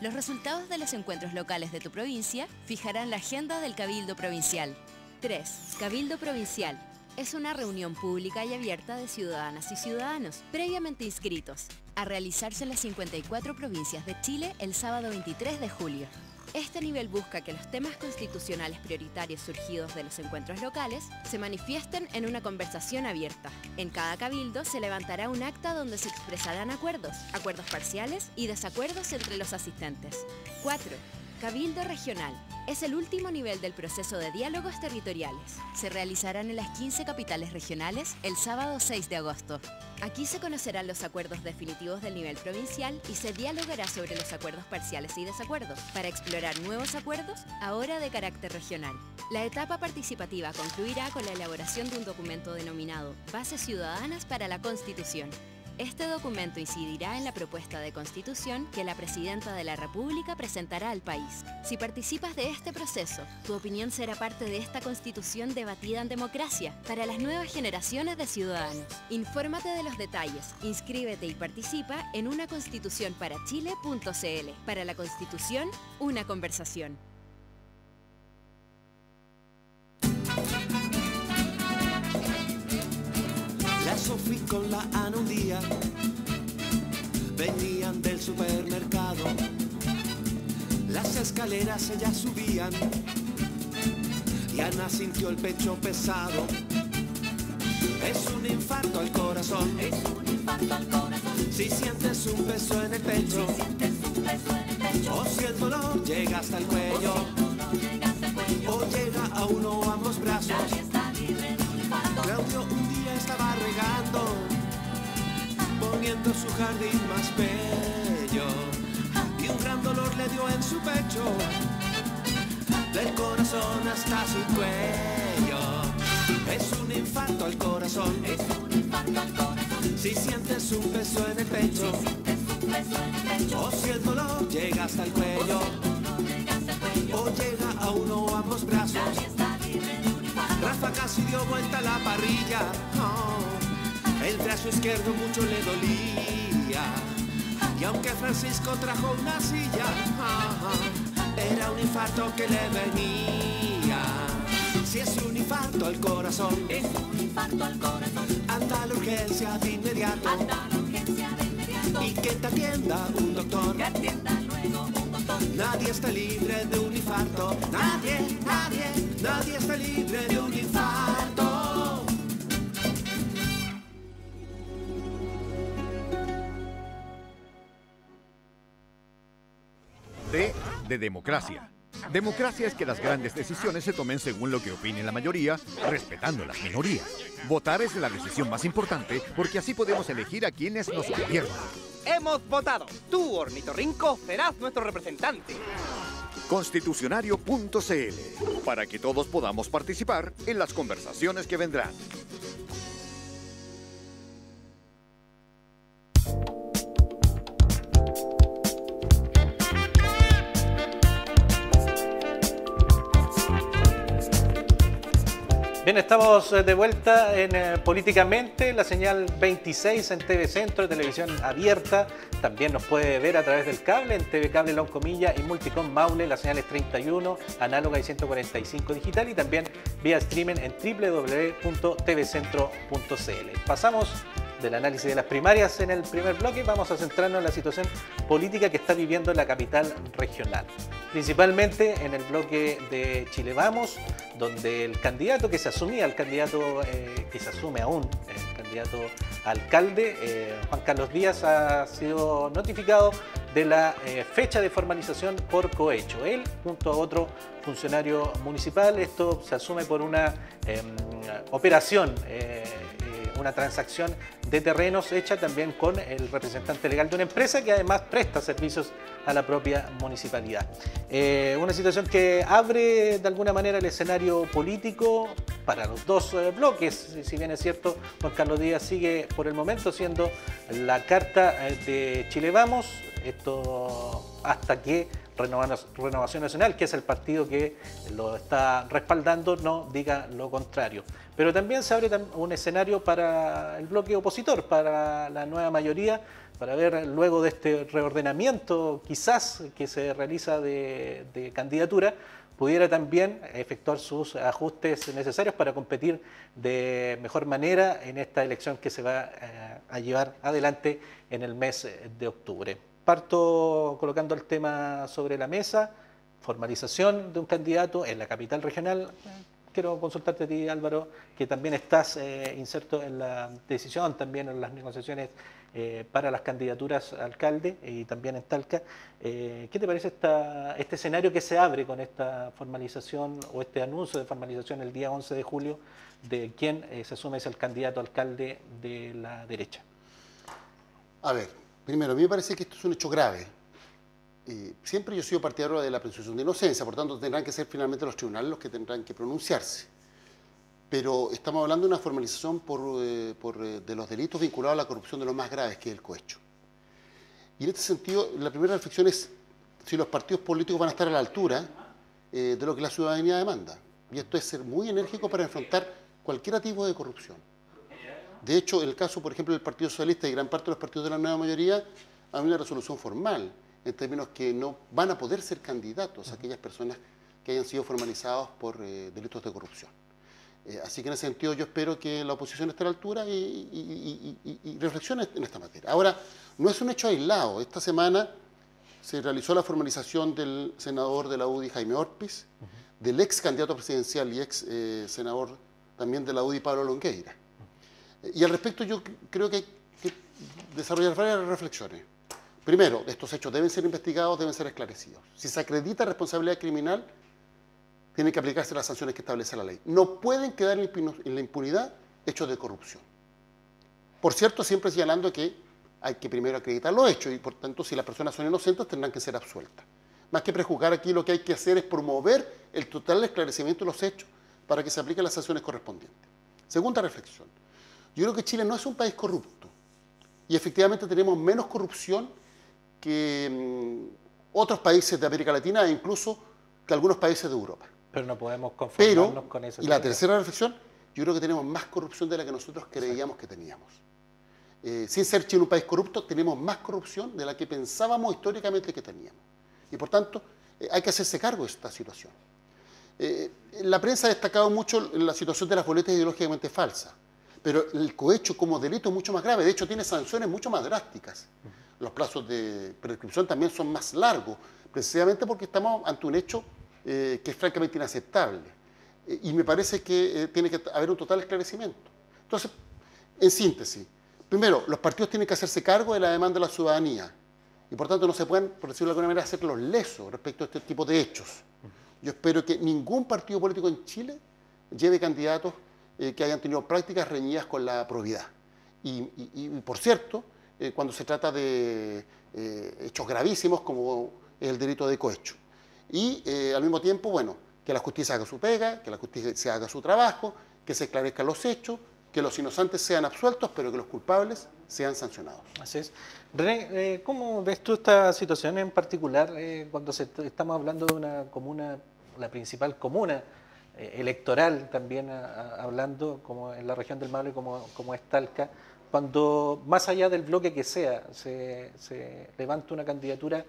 Los resultados de los encuentros locales de tu provincia fijarán la agenda del Cabildo Provincial. 3. Cabildo Provincial. Es una reunión pública y abierta de ciudadanas y ciudadanos previamente inscritos, a realizarse en las 54 provincias de Chile el sábado 23 de julio. Este nivel busca que los temas constitucionales prioritarios surgidos de los encuentros locales se manifiesten en una conversación abierta. En cada cabildo se levantará un acta donde se expresarán acuerdos parciales y desacuerdos entre los asistentes. 4. Cabildo Regional. Es el último nivel del proceso de diálogos territoriales. Se realizarán en las 15 capitales regionales el sábado 6 de agosto. Aquí se conocerán los acuerdos definitivos del nivel provincial y se dialogará sobre los acuerdos parciales y desacuerdos para explorar nuevos acuerdos, ahora de carácter regional. La etapa participativa concluirá con la elaboración de un documento denominado Bases Ciudadanas para la Constitución. Este documento incidirá en la propuesta de constitución que la Presidenta de la República presentará al país. Si participas de este proceso, tu opinión será parte de esta constitución debatida en democracia para las nuevas generaciones de ciudadanos. Infórmate de los detalles, inscríbete y participa en unaconstitucionparachile.cl. Para la Constitución, una conversación.
La Sofía con la Ana un día venían del supermercado. Las escaleras ellas subían y Ana sintió el pecho pesado. Es un infarto al corazón. Es un infarto al corazón. Si sientes un peso en el pecho. Si sientes un peso en el pecho. O si el dolor llega hasta el cuello. O llega a uno o ambos brazos. Nadie está libre de un infarto. Claudio un día estaba regando, poniendo su jardín más bello, y un gran dolor le dio en su pecho, del corazón hasta su cuello. Es un infarto al corazón. Es un infarto al corazón. Si sientes un peso en el pecho. Si sientes un peso en el pecho. O si el dolor llega hasta el cuello. O llega a uno o ambos brazos. Nadie está libre de un infarto. Rafa casi dio vuelta a la parrilla. Oh, el brazo izquierdo mucho le dolía. Y aunque Francisco trajo una silla, era un infarto que le venía. Si es un infarto al corazón, es un infarto al corazón. Anda a la urgencia de inmediato. Anda a la urgencia de inmediato. Y que te atienda un doctor. Que atienda luego un doctor. Nadie está libre de un infarto. Nadie, nadie, nadie está libre de un infarto.
D de democracia. Democracia es que las grandes decisiones se tomen según lo que opine la mayoría, respetando las minorías. Votar es la decisión más importante porque así podemos elegir a quienes nos gobiernan.
Hemos votado. Tú, ornitorrinco, serás nuestro representante.
Constitucionario.cl, para que todos podamos participar en las conversaciones que vendrán.
Bien, estamos de vuelta en Políticamente, la señal 26 en TV Centro, televisión abierta. También nos puede ver a través del cable en TV Cable Loncomilla y Multicom Maule, la señal es 31, análoga y 145 digital, y también vía streaming en www.tvcentro.cl. Pasamos del análisis de las primarias en el primer bloque, vamos a centrarnos en la situación política que está viviendo la capital regional. Principalmente en el bloque de Chile Vamos, donde el candidato que se asumía, el candidato que se asume aún, el candidato a alcalde, Juan Carlos Díaz, ha sido notificado de la fecha de formalización por cohecho. Él, junto a otro funcionario municipal, esto se asume por una operación, una transacción de terrenos hecha también con el representante legal de una empresa que además presta servicios a la propia municipalidad. Una situación que abre de alguna manera el escenario político para los dos bloques. Si bien es cierto, Juan Carlos Díaz sigue por el momento siendo la carta de Chile Vamos, esto hasta que Renovación Nacional, que es el partido que lo está respaldando, no diga lo contrario. Pero también se abre un escenario para el bloque opositor, para la nueva mayoría, para ver luego de este reordenamiento quizás que se realiza de candidatura, pudiera también efectuar sus ajustes necesarios para competir de mejor manera en esta elección que se va a llevar adelante en el mes de octubre. Parto colocando el tema sobre la mesa, formalización de un candidato en la capital regional. quiero consultarte a ti, Álvaro, que también estás inserto en la decisión, también en las negociaciones para las candidaturas a alcalde y también en Talca. ¿Qué te parece este escenario que se abre con esta formalización o este anuncio de formalización el día 11 de julio de quién se asume es el candidato a alcalde de la derecha?
A ver, primero, a mí me parece que esto es un hecho grave. Siempre yo he sido partidario de la presunción de inocencia, por tanto tendrán que ser finalmente los tribunales los que tendrán que pronunciarse. Pero estamos hablando de una formalización de los delitos vinculados a la corrupción de los más graves, que es el cohecho. Y en este sentido, la primera reflexión es si los partidos políticos van a estar a la altura de lo que la ciudadanía demanda. Y esto es ser muy enérgico para enfrentar cualquier tipo de corrupción. De hecho, el caso, por ejemplo, del Partido Socialista y gran parte de los partidos de la nueva mayoría, hay una resolución formal, en términos que no van a poder ser candidatos a aquellas personas que hayan sido formalizados por delitos de corrupción. Así que en ese sentido yo espero que la oposición esté a la altura y reflexione en esta materia. Ahora, no es un hecho aislado. Esta semana se realizó la formalización del senador de la UDI, Jaime Orpiz, del ex candidato presidencial y ex senador también de la UDI, Pablo Longueira. Y al respecto yo creo que hay que desarrollar varias reflexiones. Primero, estos hechos deben ser investigados, deben ser esclarecidos. Si se acredita responsabilidad criminal, tienen que aplicarse las sanciones que establece la ley. No pueden quedar en la impunidad hechos de corrupción. Por cierto, siempre señalando que hay que primero acreditar los hechos y, por tanto, si las personas son inocentes, tendrán que ser absueltas. Más que prejuzgar aquí, lo que hay que hacer es promover el total esclarecimiento de los hechos para que se apliquen las sanciones correspondientes. Segunda reflexión. Yo creo que Chile no es un país corrupto y efectivamente tenemos menos corrupción que otros países de América Latina e incluso que algunos países de Europa.
Pero no podemos conformarnos con eso.
Y la tercera reflexión, yo creo que tenemos más corrupción de la que nosotros creíamos que teníamos. Sin ser Chile un país corrupto, tenemos más corrupción de la que pensábamos históricamente que teníamos. Y por tanto, hay que hacerse cargo de esta situación. La prensa ha destacado mucho la situación de las boletas ideológicamente falsas, pero el cohecho como delito es mucho más grave. De hecho, tiene sanciones mucho más drásticas. Los plazos de prescripción también son más largos, precisamente porque estamos ante un hecho que es francamente inaceptable. Y me parece que tiene que haber un total esclarecimiento. Entonces, en síntesis, primero, los partidos tienen que hacerse cargo de la demanda de la ciudadanía y por tanto no se pueden, por decirlo de alguna manera, hacer los lesos respecto a este tipo de hechos. Yo espero que ningún partido político en Chile lleve candidatos que hayan tenido prácticas reñidas con la probidad. Y por cierto, cuando se trata de hechos gravísimos como el delito de cohecho. Y al mismo tiempo, bueno, que la justicia haga su pega, que la justicia haga su trabajo, que se esclarezcan los hechos, que los inocentes sean absueltos, pero que los culpables sean sancionados.
Así es. René, ¿cómo ves tú esta situación en particular cuando estamos hablando de una comuna, la principal comuna electoral también hablando, como en la región del Maule, como es Talca, cuando más allá del bloque que sea, se levanta una candidatura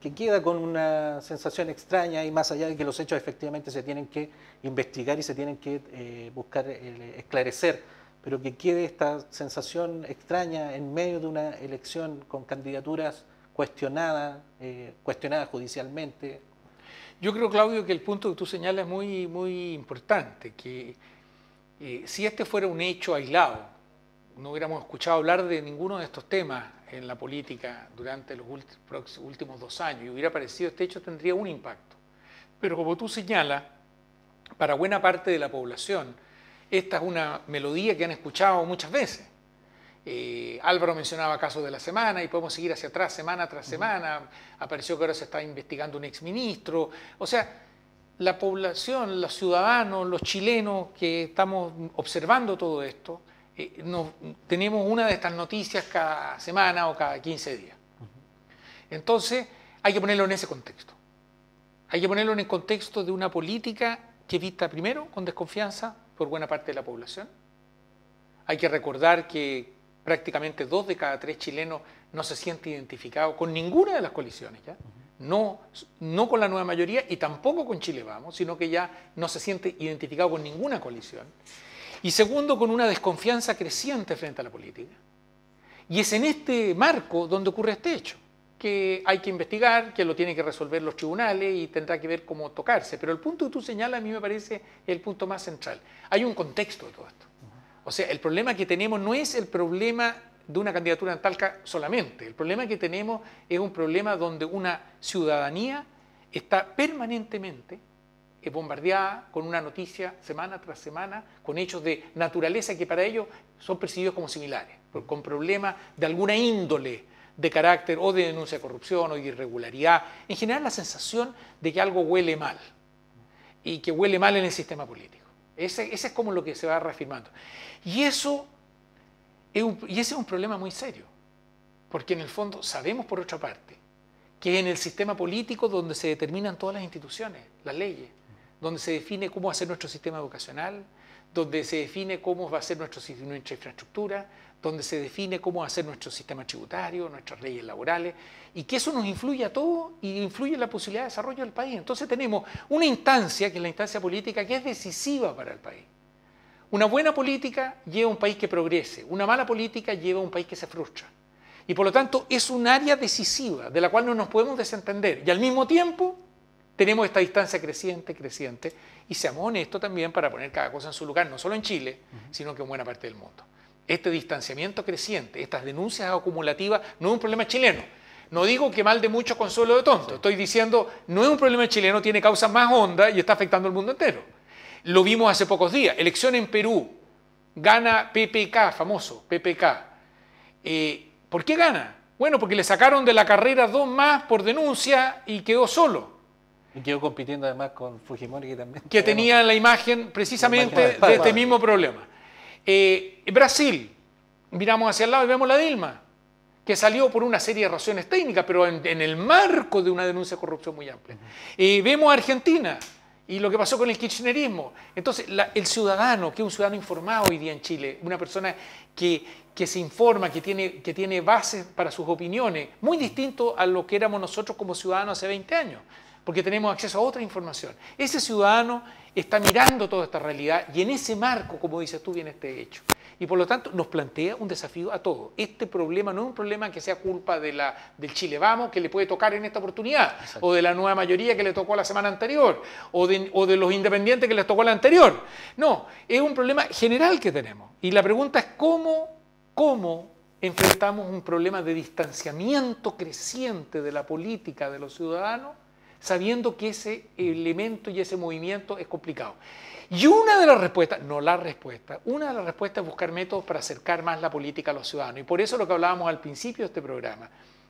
que queda con una sensación extraña y más allá de que los hechos efectivamente se tienen que investigar y se tienen que buscar esclarecer, pero que quede esta sensación extraña en medio de una elección con candidaturas cuestionadas judicialmente.
Yo creo, Claudio, que el punto que tú señalas es muy importante, que si este fuera un hecho aislado, no hubiéramos escuchado hablar de ninguno de estos temas en la política durante los últimos 2 años y hubiera aparecido este hecho, tendría un impacto. Pero como tú señalas, para buena parte de la población, esta es una melodía que han escuchado muchas veces. Álvaro mencionaba casos de la semana y podemos seguir hacia atrás semana tras semana. Apareció que ahora se está investigando un exministro. O sea, la población, los ciudadanos, los chilenos que estamos observando todo esto, tenemos una de estas noticias cada semana o cada 15 días. Entonces, hay que ponerlo en ese contexto. Hay que ponerlo en el contexto de una política que es vista primero con desconfianza por buena parte de la población. Hay que recordar que prácticamente 2 de cada 3 chilenos no se sienten identificados con ninguna de las coaliciones, ¿ya? No con la nueva mayoría y tampoco con Chile Vamos, sino que ya no se siente identificado con ninguna coalición. Y segundo, con una desconfianza creciente frente a la política. Y es en este marco donde ocurre este hecho. que hay que investigar, que lo tienen que resolver los tribunales y tendrá que ver cómo tocarse. Pero el punto que tú señalas a mí me parece el punto más central. Hay un contexto de todo esto. O sea, el problema que tenemos no es el problema de una candidatura en Talca solamente. El problema que tenemos es un problema donde una ciudadanía está permanentemente bombardeada con una noticia semana tras semana, con hechos de naturaleza que para ellos son percibidos como similares, con problemas de alguna índole de carácter o de denuncia de corrupción o de irregularidad. En general la sensación de que algo huele mal y que huele mal en el sistema político. Ese es como lo que se va reafirmando. Y ese es un problema muy serio, porque en el fondo sabemos por otra parte que en el sistema político donde se determinan todas las instituciones, las leyes, donde se define cómo va a ser nuestro sistema educacional, donde se define cómo va a ser nuestra infraestructura, donde se define cómo va a ser nuestro sistema tributario, nuestras leyes laborales, y que eso nos influye a todos y influye en la posibilidad de desarrollo del país. Entonces tenemos una instancia, que es la instancia política, que es decisiva para el país. Una buena política lleva a un país que progrese, una mala política lleva a un país que se frustra. Y por lo tanto es un área decisiva de la cual no nos podemos desentender. Y al mismo tiempo tenemos esta distancia creciente, y seamos honestos también para poner cada cosa en su lugar, no solo en Chile, sino que en buena parte del mundo. Este distanciamiento creciente, estas denuncias acumulativas, no es un problema chileno. No digo que mal de mucho consuelo de tonto, estoy diciendo no es un problema chileno, tiene causas más hondas y está afectando al mundo entero. Lo vimos hace pocos días, elección en Perú, gana PPK, famoso PPK. ¿Por qué gana? Bueno, porque le sacaron de la carrera 2 más por denuncia y quedó solo.
Y quedó compitiendo además con Fujimori,
que tenía la imagen precisamente de este mismo problema. Brasil, miramos hacia el lado y vemos la Dilma, que salió por una serie de razones técnicas, pero en el marco de una denuncia de corrupción muy amplia. Vemos a Argentina y lo que pasó con el kirchnerismo. Entonces, el ciudadano, que es un ciudadano informado hoy día en Chile, una persona que se informa, que tiene bases para sus opiniones, muy distinto a lo que éramos nosotros como ciudadanos hace 20 años, porque tenemos acceso a otra información. Ese ciudadano está mirando toda esta realidad y en ese marco, como dices tú, viene este hecho. Y por lo tanto nos plantea un desafío a todos. Este problema no es un problema que sea culpa del Chile Vamos, que le puede tocar en esta oportunidad, exacto, o de la nueva mayoría que le tocó la semana anterior, o de los independientes que les tocó la anterior. No, es un problema general que tenemos. Y la pregunta es cómo enfrentamos un problema de distanciamiento creciente de la política de los ciudadanos, sabiendo que ese elemento y ese movimiento es complicado. Y una de las respuestas, no la respuesta, una de las respuestas es buscar métodos para acercar más la política a los ciudadanos. Y por eso lo que hablábamos al principio de este programa,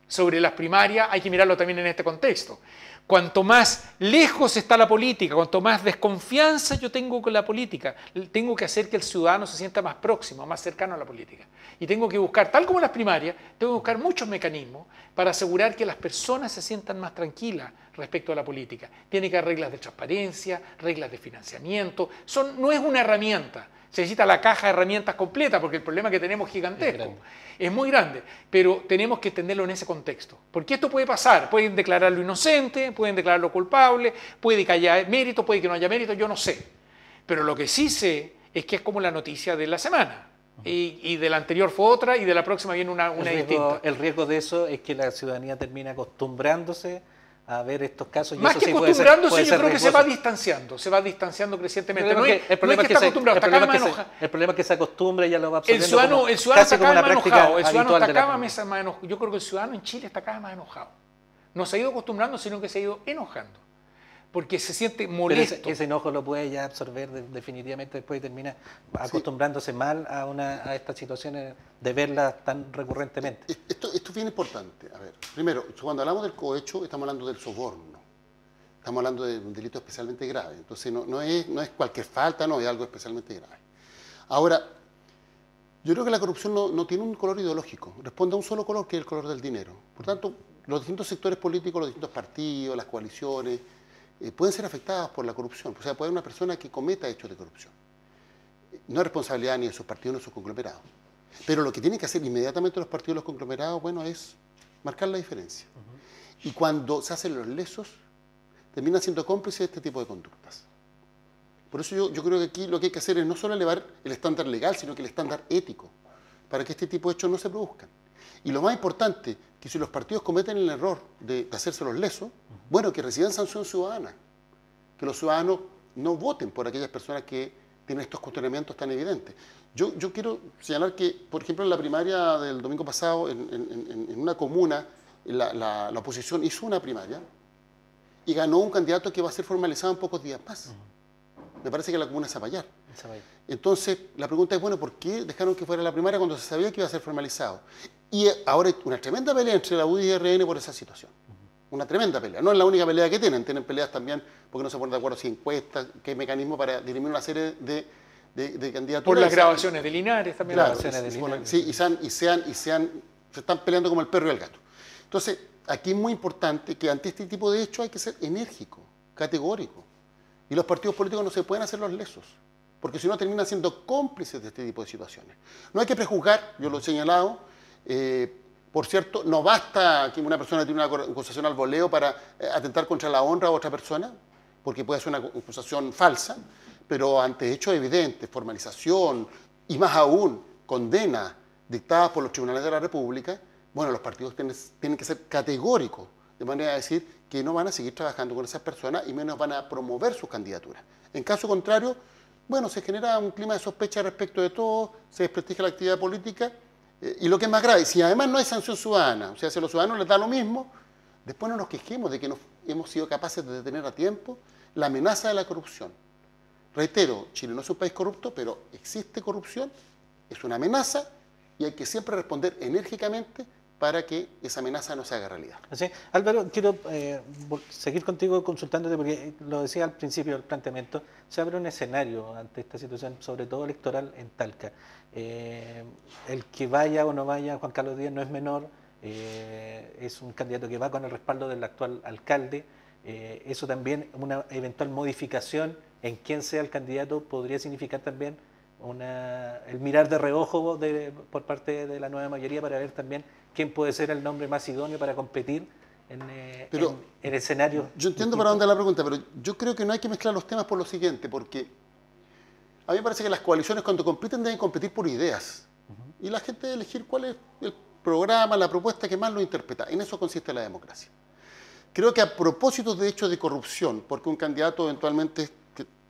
sobre las primarias, hay que mirarlo también en este contexto. Cuanto más lejos está la política, cuanto más desconfianza yo tengo con la política, tengo que hacer que el ciudadano se sienta más próximo, más cercano a la política. Y tengo que buscar, tal como las primarias, tengo que buscar muchos mecanismos para asegurar que las personas se sientan más tranquilas respecto a la política. Tiene que haber reglas de transparencia, reglas de financiamiento. No es una herramienta. Se necesita la caja de herramientas completa porque el problema que tenemos es gigantesco. Es muy grande, pero tenemos que entenderlo en ese contexto. Porque esto puede pasar. Pueden declararlo inocente, pueden declararlo culpable, puede que haya mérito, puede que no haya mérito, yo no sé. Pero lo que sí sé es que es como la noticia de la semana. Y de la anterior fue otra y de la próxima viene una distinta.
El riesgo de eso es que la ciudadanía termina acostumbrándose a ver estos casos. Y
más
eso
que
sí
acostumbrándose, yo creo que
riesgoso.
se va distanciando crecientemente.
El problema es que se acostumbra y ya lo va absorbiendo.
El ciudadano está cada vez más enojado. El ciudadano está cada vez más enojado. Yo creo que el ciudadano en Chile está cada vez más enojado. No se ha ido acostumbrando, sino que se ha ido enojando. Porque se siente molesto.
Pero ese enojo lo puede ya absorber definitivamente después y termina acostumbrándose mal a estas situaciones de verlas tan recurrentemente.
Esto es bien importante. A ver, primero, cuando hablamos del cohecho, estamos hablando del soborno. Estamos hablando de un delito especialmente grave. Entonces, no es cualquier falta, no, es algo especialmente grave. Ahora, yo creo que la corrupción no tiene un color ideológico. Responde a un solo color, que es el color del dinero. Por tanto, los distintos sectores políticos, los distintos partidos, las coaliciones, pueden ser afectadas por la corrupción. O sea, puede haber una persona que cometa hechos de corrupción. No es responsabilidad ni de sus partidos ni de sus conglomerados. Pero lo que tienen que hacer inmediatamente los partidos y los conglomerados, bueno, es marcar la diferencia. Y cuando se hacen los lesos, terminan siendo cómplices de este tipo de conductas. Por eso yo creo que aquí lo que hay que hacer es no solo elevar el estándar legal, sino que el estándar ético, para que este tipo de hechos no se produzcan. Y lo más importante, que si los partidos cometen el error de hacerse los lesos, bueno, que reciban sanción ciudadana, que los ciudadanos no voten por aquellas personas que tienen estos cuestionamientos tan evidentes. Yo quiero señalar que, por ejemplo, en la primaria del domingo pasado, en una comuna, la oposición hizo una primaria y ganó un candidato que va a ser formalizado en pocos días más. Me parece que la comuna es Zapallar. Entonces, la pregunta es, bueno, ¿por qué dejaron que fuera la primaria cuando se sabía que iba a ser formalizado? Y ahora hay una tremenda pelea entre la UDI y RN por esa situación. Una tremenda pelea. No es la única pelea que tienen peleas también porque no se ponen de acuerdo si encuestas, qué mecanismo para dirimir una serie de candidaturas.
Por las grabaciones de Linares también.
Claro,
Grabaciones de Linares.
sí, se están peleando como el perro y el gato. Entonces, aquí es muy importante que ante este tipo de hechos hay que ser enérgico, categórico. Y los partidos políticos no se pueden hacer los lesos, porque si no terminan siendo cómplices de este tipo de situaciones. No hay que prejuzgar, yo lo he señalado. Por cierto, no basta que una persona tiene una acusación al voleo para atentar contra la honra de otra persona, porque puede ser una acusación falsa, pero ante hechos evidentes, formalización y más aún condena dictadas por los tribunales de la República, bueno, los partidos tienen que ser categóricos, de manera de decir que no van a seguir trabajando con esas personas y menos van a promover sus candidaturas. En caso contrario, bueno, se genera un clima de sospecha respecto de todo, se desprestigia la actividad política y lo que es más grave, si además no hay sanción ciudadana, o sea, si a los ciudadanos les da lo mismo, después no nos quejemos de que no hemos sido capaces de detener a tiempo la amenaza de la corrupción. Reitero, Chile no es un país corrupto, pero existe corrupción, es una amenaza y hay que siempre responder enérgicamente para que esa amenaza no se haga realidad.
Sí. Álvaro, quiero seguir contigo consultándote porque lo decía al principio del planteamiento, se abre un escenario ante esta situación, sobre todo electoral en Talca. El que vaya o no vaya Juan Carlos Díaz no es menor, es un candidato que va con el respaldo del actual alcalde, eso también, una eventual modificación en quién sea el candidato podría significar también el mirar de reojo por parte de la nueva mayoría para ver también quién puede ser el nombre más idóneo para competir en escenarios.
Yo entiendo para dónde va la pregunta, pero yo creo que no hay que mezclar los temas por lo siguiente, porque a mí me parece que las coaliciones cuando compiten deben competir por ideas. Y la gente debe elegir cuál es el programa, la propuesta que más lo interpreta. En eso consiste la democracia. Creo que a propósito de hechos de corrupción, porque un candidato eventualmente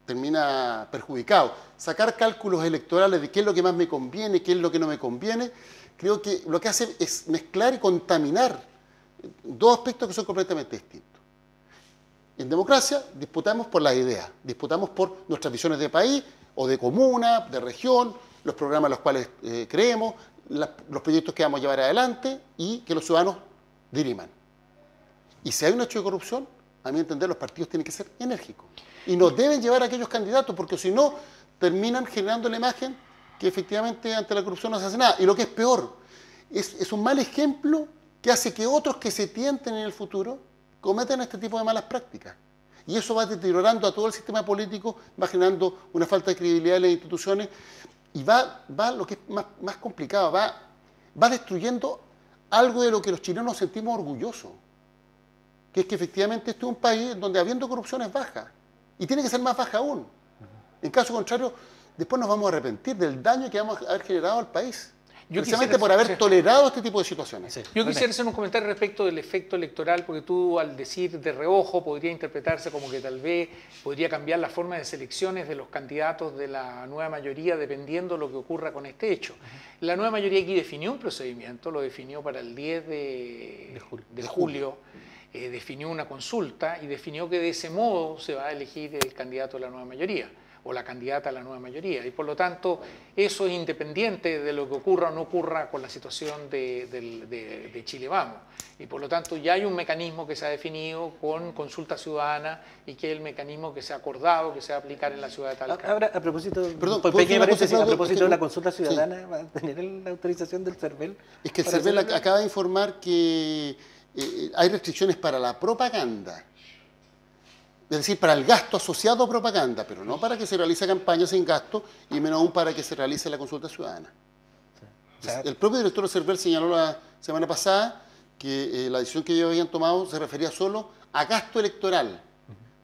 termina perjudicado, sacar cálculos electorales de qué es lo que más me conviene, qué es lo que no me conviene, creo que lo que hace es mezclar y contaminar dos aspectos que son completamente distintos. En democracia disputamos por las ideas, disputamos por nuestras visiones de país o de comuna, de región, los programas en los cuales creemos, los proyectos que vamos a llevar adelante y que los ciudadanos diriman. Y si hay un hecho de corrupción, a mi entender, los partidos tienen que ser enérgicos. Y no deben llevar a aquellos candidatos, porque si no, terminan generando la imagen que efectivamente ante la corrupción no se hace nada. Y lo que es peor, es un mal ejemplo que hace que otros que se tienten en el futuro cometan este tipo de malas prácticas. Y eso va deteriorando a todo el sistema político, va generando una falta de credibilidad en las instituciones y va lo que es más complicado, va destruyendo algo de lo que los chilenos nos sentimos orgullosos, que es que efectivamente este es un país donde habiendo corrupción es baja y tiene que ser más baja aún. En caso contrario, después nos vamos a arrepentir del daño que vamos a haber generado al país. Precisamente por haber tolerado este tipo de situaciones.
Sí.
Yo quisiera hacer un comentario respecto del efecto electoral, porque tú al decir de reojo podría interpretarse como que tal vez podría cambiar la forma de selecciones de los candidatos de la nueva mayoría dependiendo de lo que ocurra con este hecho. La nueva mayoría aquí definió un procedimiento, lo definió para el 10 de julio. Definió una consulta y definió que de ese modo se va a elegir el candidato de la nueva mayoría o la candidata a la nueva mayoría. Y por lo tanto, eso es independiente de lo que ocurra o no ocurra con la situación de Chile Vamos. Y por lo tanto, ya hay un mecanismo que se ha definido con consulta ciudadana y que es el mecanismo que se ha acordado que se va a aplicar en la ciudad de Talca.
Ahora, a propósito,
Perdón,
a propósito de la consulta ciudadana, ¿va a tener la autorización del CERVEL?
Es que el CERVEL acaba de informar que hay restricciones para la propaganda. Es decir, para el gasto asociado a propaganda, pero no para que se realice campaña sin gasto y menos aún para que se realice la consulta ciudadana. Sí. El propio director de CERVEL señaló la semana pasada que la decisión que ellos habían tomado se refería solo a gasto electoral,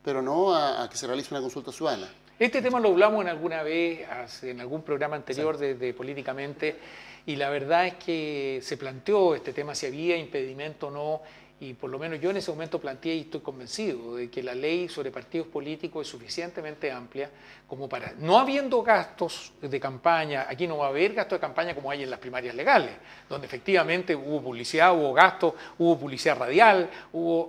pero no a que se realice una consulta ciudadana.
Este tema lo hablamos en alguna vez, en algún programa anterior de Políticamente, y la verdad es que se planteó este tema, si había impedimento o no, y por lo menos yo en ese momento planteé y estoy convencido de que la ley sobre partidos políticos es suficientemente amplia como para, no habiendo gastos de campaña, aquí no va a haber gastos de campaña como hay en las primarias legales, donde efectivamente hubo publicidad, hubo gastos, hubo publicidad radial,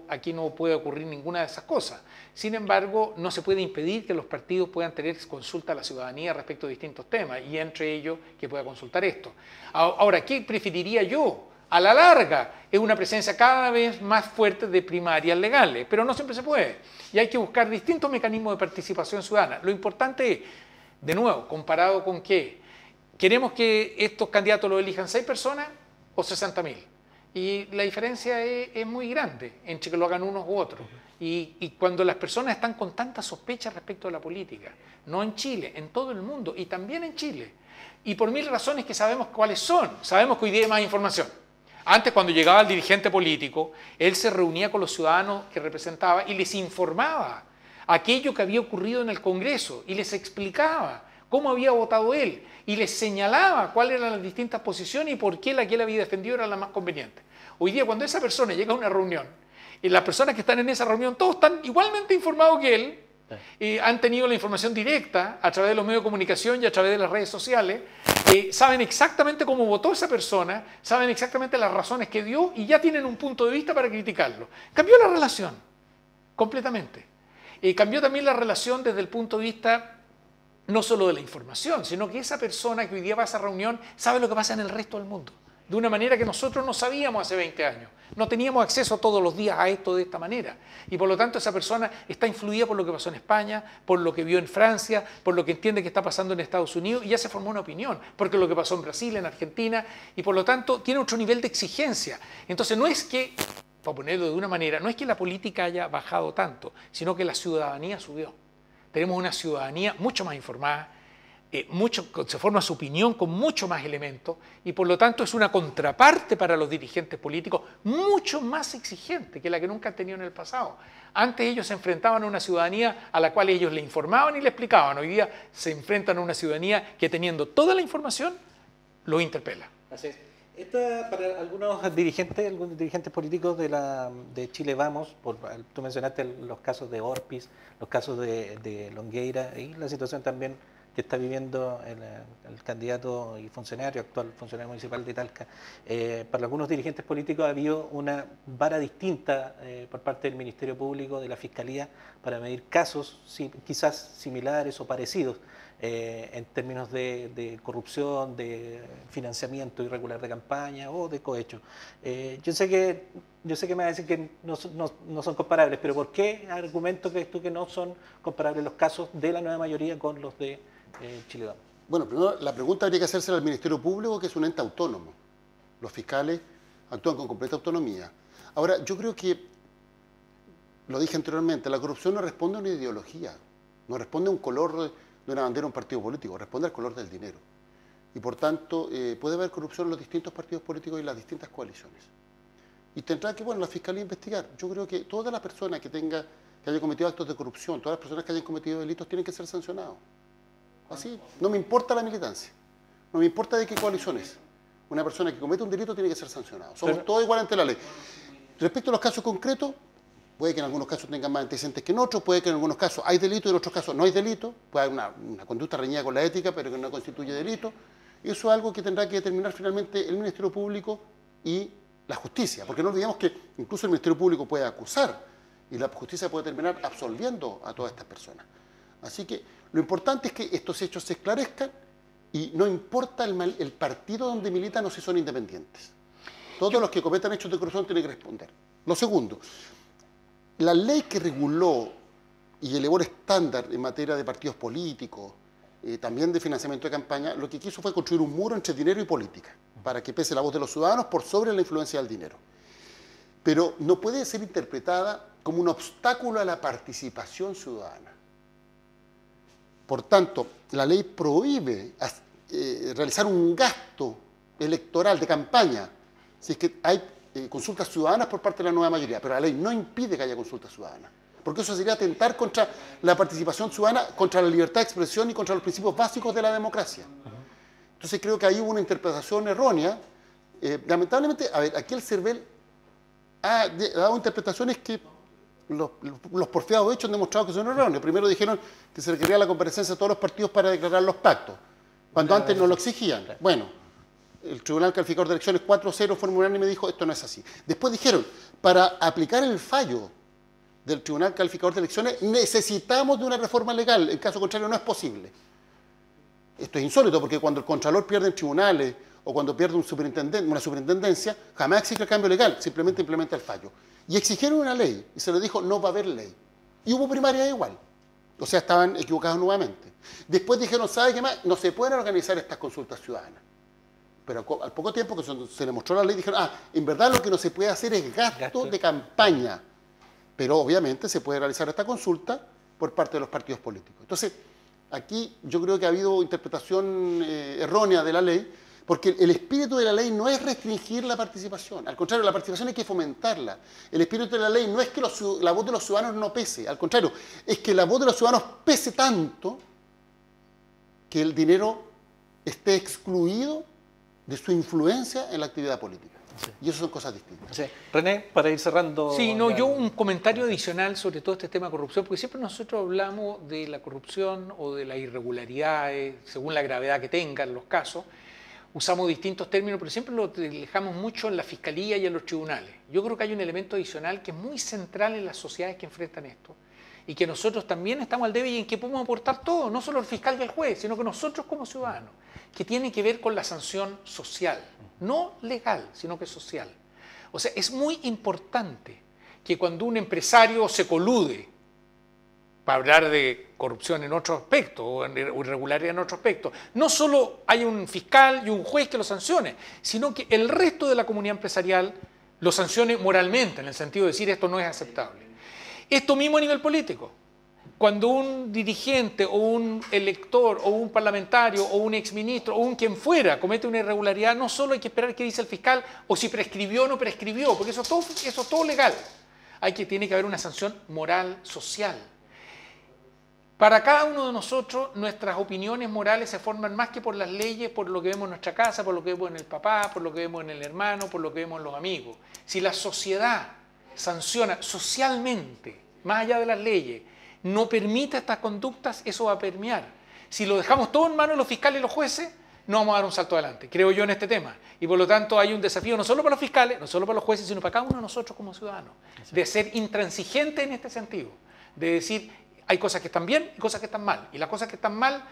aquí no puede ocurrir ninguna de esas cosas. Sin embargo, no se puede impedir que los partidos puedan tener consulta a la ciudadanía respecto de distintos temas, y entre ellos que pueda consultar esto. Ahora, ¿qué preferiría yo? A la larga es una presencia cada vez más fuerte de primarias legales, pero no siempre se puede. Y hay que buscar distintos mecanismos de participación ciudadana. Lo importante es, de nuevo, comparado con qué, ¿queremos que estos candidatos lo elijan 6 personas o 60.000? Y la diferencia es muy grande entre que lo hagan unos u otros. Y cuando las personas están con tanta sospecha respecto de la política, no en Chile, en todo el mundo y también en Chile, y por 1000 razones que sabemos cuáles son, sabemos que hoy día hay más información. Antes, cuando llegaba el dirigente político, él se reunía con los ciudadanos que representaba y les informaba aquello que había ocurrido en el Congreso y les explicaba cómo había votado él y les señalaba cuáles eran las distintas posiciones y por qué la que él había defendido era la más conveniente. Hoy día, cuando esa persona llega a una reunión y las personas que están en esa reunión todos están igualmente informados que él, han tenido la información directa a través de los medios de comunicación y a través de las redes sociales, saben exactamente cómo votó esa persona, saben exactamente las razones que dio y ya tienen un punto de vista para criticarlo. Cambió la relación, completamente. Cambió también la relación desde el punto de vista no solo de la información, sino que esa persona que hoy día va a esa reunión sabe lo que pasa en el resto del mundo, de una manera que nosotros no sabíamos hace 20 años. No teníamos acceso todos los días a esto de esta manera. Y por lo tanto esa persona está influida por lo que pasó en España, por lo que vio en Francia, por lo que entiende que está pasando en Estados Unidos y ya se formó una opinión, porque lo que pasó en Brasil, en Argentina, y por lo tanto tiene otro nivel de exigencia. Entonces no es que, para ponerlo de una manera, no es que la política haya bajado tanto, sino que la ciudadanía subió. Tenemos una ciudadanía mucho más informada, se forma su opinión con mucho más elementos y por lo tanto es una contraparte para los dirigentes políticos mucho más exigente que la que nunca han tenido en el pasado. Antes ellos se enfrentaban a una ciudadanía a la cual ellos le informaban y le explicaban. Hoy día se enfrentan a una ciudadanía que teniendo toda la información lo interpela.
Así es. Esta, para algunos dirigentes políticos de Chile Vamos, tú mencionaste los casos de Orpiz, los casos de Longueira y la situación también que está viviendo el candidato y actual funcionario municipal de Talca. Para algunos dirigentes políticos ha habido una vara distinta por parte del Ministerio Público, de la Fiscalía, para medir casos quizás similares o parecidos en términos de corrupción, de financiamiento irregular de campaña o de cohecho. Yo sé que me va a decir que no son comparables, pero ¿por qué argumento crees tú que no son comparables los casos de la nueva mayoría con los de Chile Vamos?
Bueno, primero la pregunta habría que hacerse al Ministerio Público, que es un ente autónomo. Los fiscales actúan con completa autonomía. Ahora, yo creo que, lo dije anteriormente, la corrupción no responde a una ideología, no responde a un color de una bandera de un partido político, responde al color del dinero. Y por tanto, puede haber corrupción en los distintos partidos políticos y las distintas coaliciones. Y tendrá que, la Fiscalía investigar. Yo creo que toda la persona que haya cometido actos de corrupción, todas las personas que hayan cometido delitos tienen que ser sancionados. Así, no me importa la militancia, no me importa de qué coalición es. Una persona que comete un delito tiene que ser sancionado. Somos todos iguales ante la ley. Respecto a los casos concretos, puede que en algunos casos tengan más antecedentes que en otros, puede que en algunos casos hay delito y en otros casos no hay delito, puede haber una conducta reñida con la ética, pero que no constituye delito. Eso es algo que tendrá que determinar finalmente el Ministerio Público y la justicia, porque no olvidemos que incluso el Ministerio Público puede acusar y la justicia puede terminar absolviendo a todas estas personas. Así que lo importante es que estos hechos se esclarezcan y no importa el partido donde militan o si son independientes. Todos los que cometan hechos de corrupción tienen que responder. Lo segundo, la ley que reguló y elevó el estándar en materia de partidos políticos, también de financiamiento de campaña, lo que quiso fue construir un muro entre dinero y política, para que pese la voz de los ciudadanos por sobre la influencia del dinero. Pero no puede ser interpretada como un obstáculo a la participación ciudadana. Por tanto, la ley prohíbe realizar un gasto electoral de campaña si es que hay consultas ciudadanas por parte de la nueva mayoría, pero la ley no impide que haya consultas ciudadanas, porque eso sería atentar contra la participación ciudadana, contra la libertad de expresión y contra los principios básicos de la democracia. Entonces creo que ahí hubo una interpretación errónea. Lamentablemente, a ver, aquí el CERVEL ha dado interpretaciones que los porfiados hechos han demostrado que son erróneos. Primero dijeron que se requería la comparecencia de todos los partidos para declarar los pactos, cuando antes no lo exigían. Bueno, el Tribunal Calificador de Elecciones 4-0 fue unánime y me dijo, esto no es así. Después dijeron, para aplicar el fallo del Tribunal Calificador de Elecciones necesitamos de una reforma legal, en caso contrario no es posible. Esto es insólito porque cuando el Contralor pierde en tribunales o cuando pierde una superintendencia, jamás exige el cambio legal, simplemente implementa el fallo. Y exigieron una ley y se les dijo no va a haber ley. Y hubo primaria igual. O sea, estaban equivocados nuevamente. Después dijeron, ¿sabe qué más? No se pueden organizar estas consultas ciudadanas. Pero al poco tiempo que se le mostró la ley, dijeron, en verdad lo que no se puede hacer es gasto de campaña. Pero obviamente se puede realizar esta consulta por parte de los partidos políticos. Entonces, aquí yo creo que ha habido interpretación errónea de la ley, porque el espíritu de la ley no es restringir la participación. Al contrario, la participación hay que fomentarla. El espíritu de la ley no es que la voz de los ciudadanos no pese. Al contrario, es que la voz de los ciudadanos pese tanto que el dinero esté excluido de su influencia en la actividad política. Sí. Y eso son cosas distintas.
Sí. René, para ir cerrando...
Sí, no, yo un comentario adicional sobre todo este tema de corrupción, porque siempre nosotros hablamos de la corrupción o de las irregularidades, según la gravedad que tengan los casos, usamos distintos términos, pero siempre lo dejamos mucho en la fiscalía y en los tribunales. Yo creo que hay un elemento adicional que es muy central en las sociedades que enfrentan esto, y que nosotros también estamos al debe y en que podemos aportar todo, no solo el fiscal y el juez, sino que nosotros como ciudadanos, que tiene que ver con la sanción social, no legal, sino que social. O sea, es muy importante que cuando un empresario se colude, para hablar de corrupción en otro aspecto o irregularidad en otro aspecto, no solo hay un fiscal y un juez que lo sancione, sino que el resto de la comunidad empresarial lo sancione moralmente, en el sentido de decir esto no es aceptable. Esto mismo a nivel político. Cuando un dirigente o un elector o un parlamentario o un exministro o un quien fuera comete una irregularidad, no solo hay que esperar qué dice el fiscal o si prescribió o no prescribió, porque eso es todo legal. Tiene que haber una sanción moral, social. Para cada uno de nosotros, nuestras opiniones morales se forman más que por las leyes, por lo que vemos en nuestra casa, por lo que vemos en el papá, por lo que vemos en el hermano, por lo que vemos en los amigos. Si la sociedad sanciona socialmente, más allá de las leyes, no permite estas conductas, eso va a permear. Si lo dejamos todo en manos de los fiscales y los jueces, no vamos a dar un salto adelante, creo yo, en este tema. Y por lo tanto hay un desafío no solo para los fiscales, no solo para los jueces, sino para cada uno de nosotros como ciudadanos, de ser intransigente en este sentido, de decir, hay cosas que están bien y cosas que están mal. Y las cosas que están mal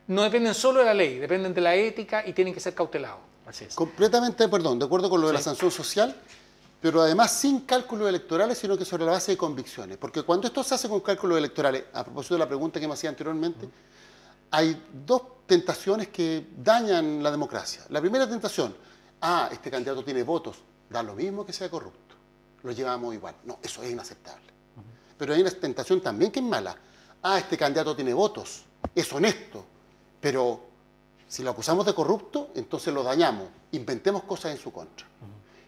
no dependen solo de la ley, dependen de la ética y tienen que ser cautelados.
Así es. Completamente, de acuerdo con lo de la sanción social, pero además sin cálculos electorales, sino que sobre la base de convicciones. Porque cuando esto se hace con cálculos electorales, a propósito de la pregunta que me hacía anteriormente, hay dos tentaciones que dañan la democracia. La primera tentación, este candidato tiene votos, da lo mismo que sea corrupto, lo llevamos igual. No, eso es inaceptable. Pero hay una tentación también que es mala. Este candidato tiene votos, es honesto, pero si lo acusamos de corrupto, entonces lo dañamos, inventemos cosas en su contra.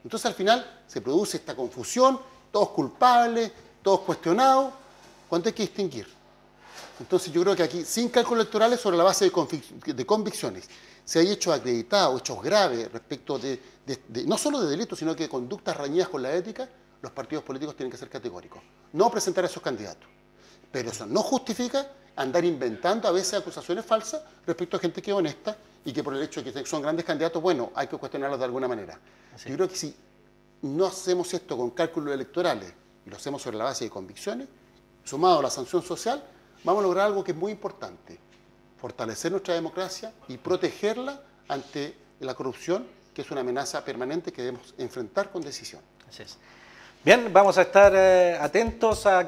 Entonces al final se produce esta confusión, todos culpables, todos cuestionados, cuando hay que distinguir. Entonces yo creo que aquí, sin cálculos electorales, sobre la base de convicciones, se hay hechos acreditados, hechos graves respecto no solo de delitos, sino que de conductas reñidas con la ética, los partidos políticos tienen que ser categóricos. No presentar a esos candidatos. Pero eso no justifica andar inventando a veces acusaciones falsas respecto a gente que es honesta y que por el hecho de que son grandes candidatos, bueno, hay que cuestionarlos de alguna manera. Yo creo que si no hacemos esto con cálculos electorales y lo hacemos sobre la base de convicciones, sumado a la sanción social, vamos a lograr algo que es muy importante: fortalecer nuestra democracia y protegerla ante la corrupción, que es una amenaza permanente que debemos enfrentar con decisión.
Así es. Bien, vamos a estar atentos a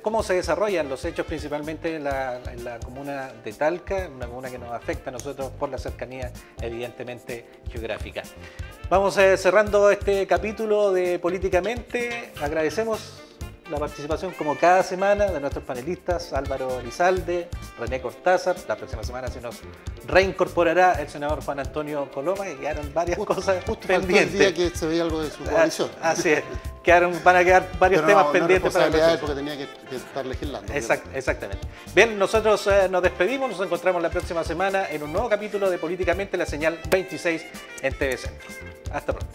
cómo se desarrollan los hechos, principalmente en la comuna de Talca, una comuna que nos afecta a nosotros por la cercanía, evidentemente, geográfica. Vamos cerrando este capítulo de Políticamente. Agradecemos la participación, como cada semana, de nuestros panelistas: Álvaro Elizalde, René Cortázar. La próxima semana se nos reincorporará el senador Juan Antonio Coloma, y quedaron varias cosas pendientes.
El día que se veía algo de su coalición.
Así es. van a quedar varios
Pero
temas
no
pendientes para el
responsabilidades
próximo.
porque tenía que estar legislando.
Exactamente. Bien, nosotros nos despedimos, nos encontramos la próxima semana en un nuevo capítulo de Políticamente, la señal 26 en TV Centro. Hasta pronto.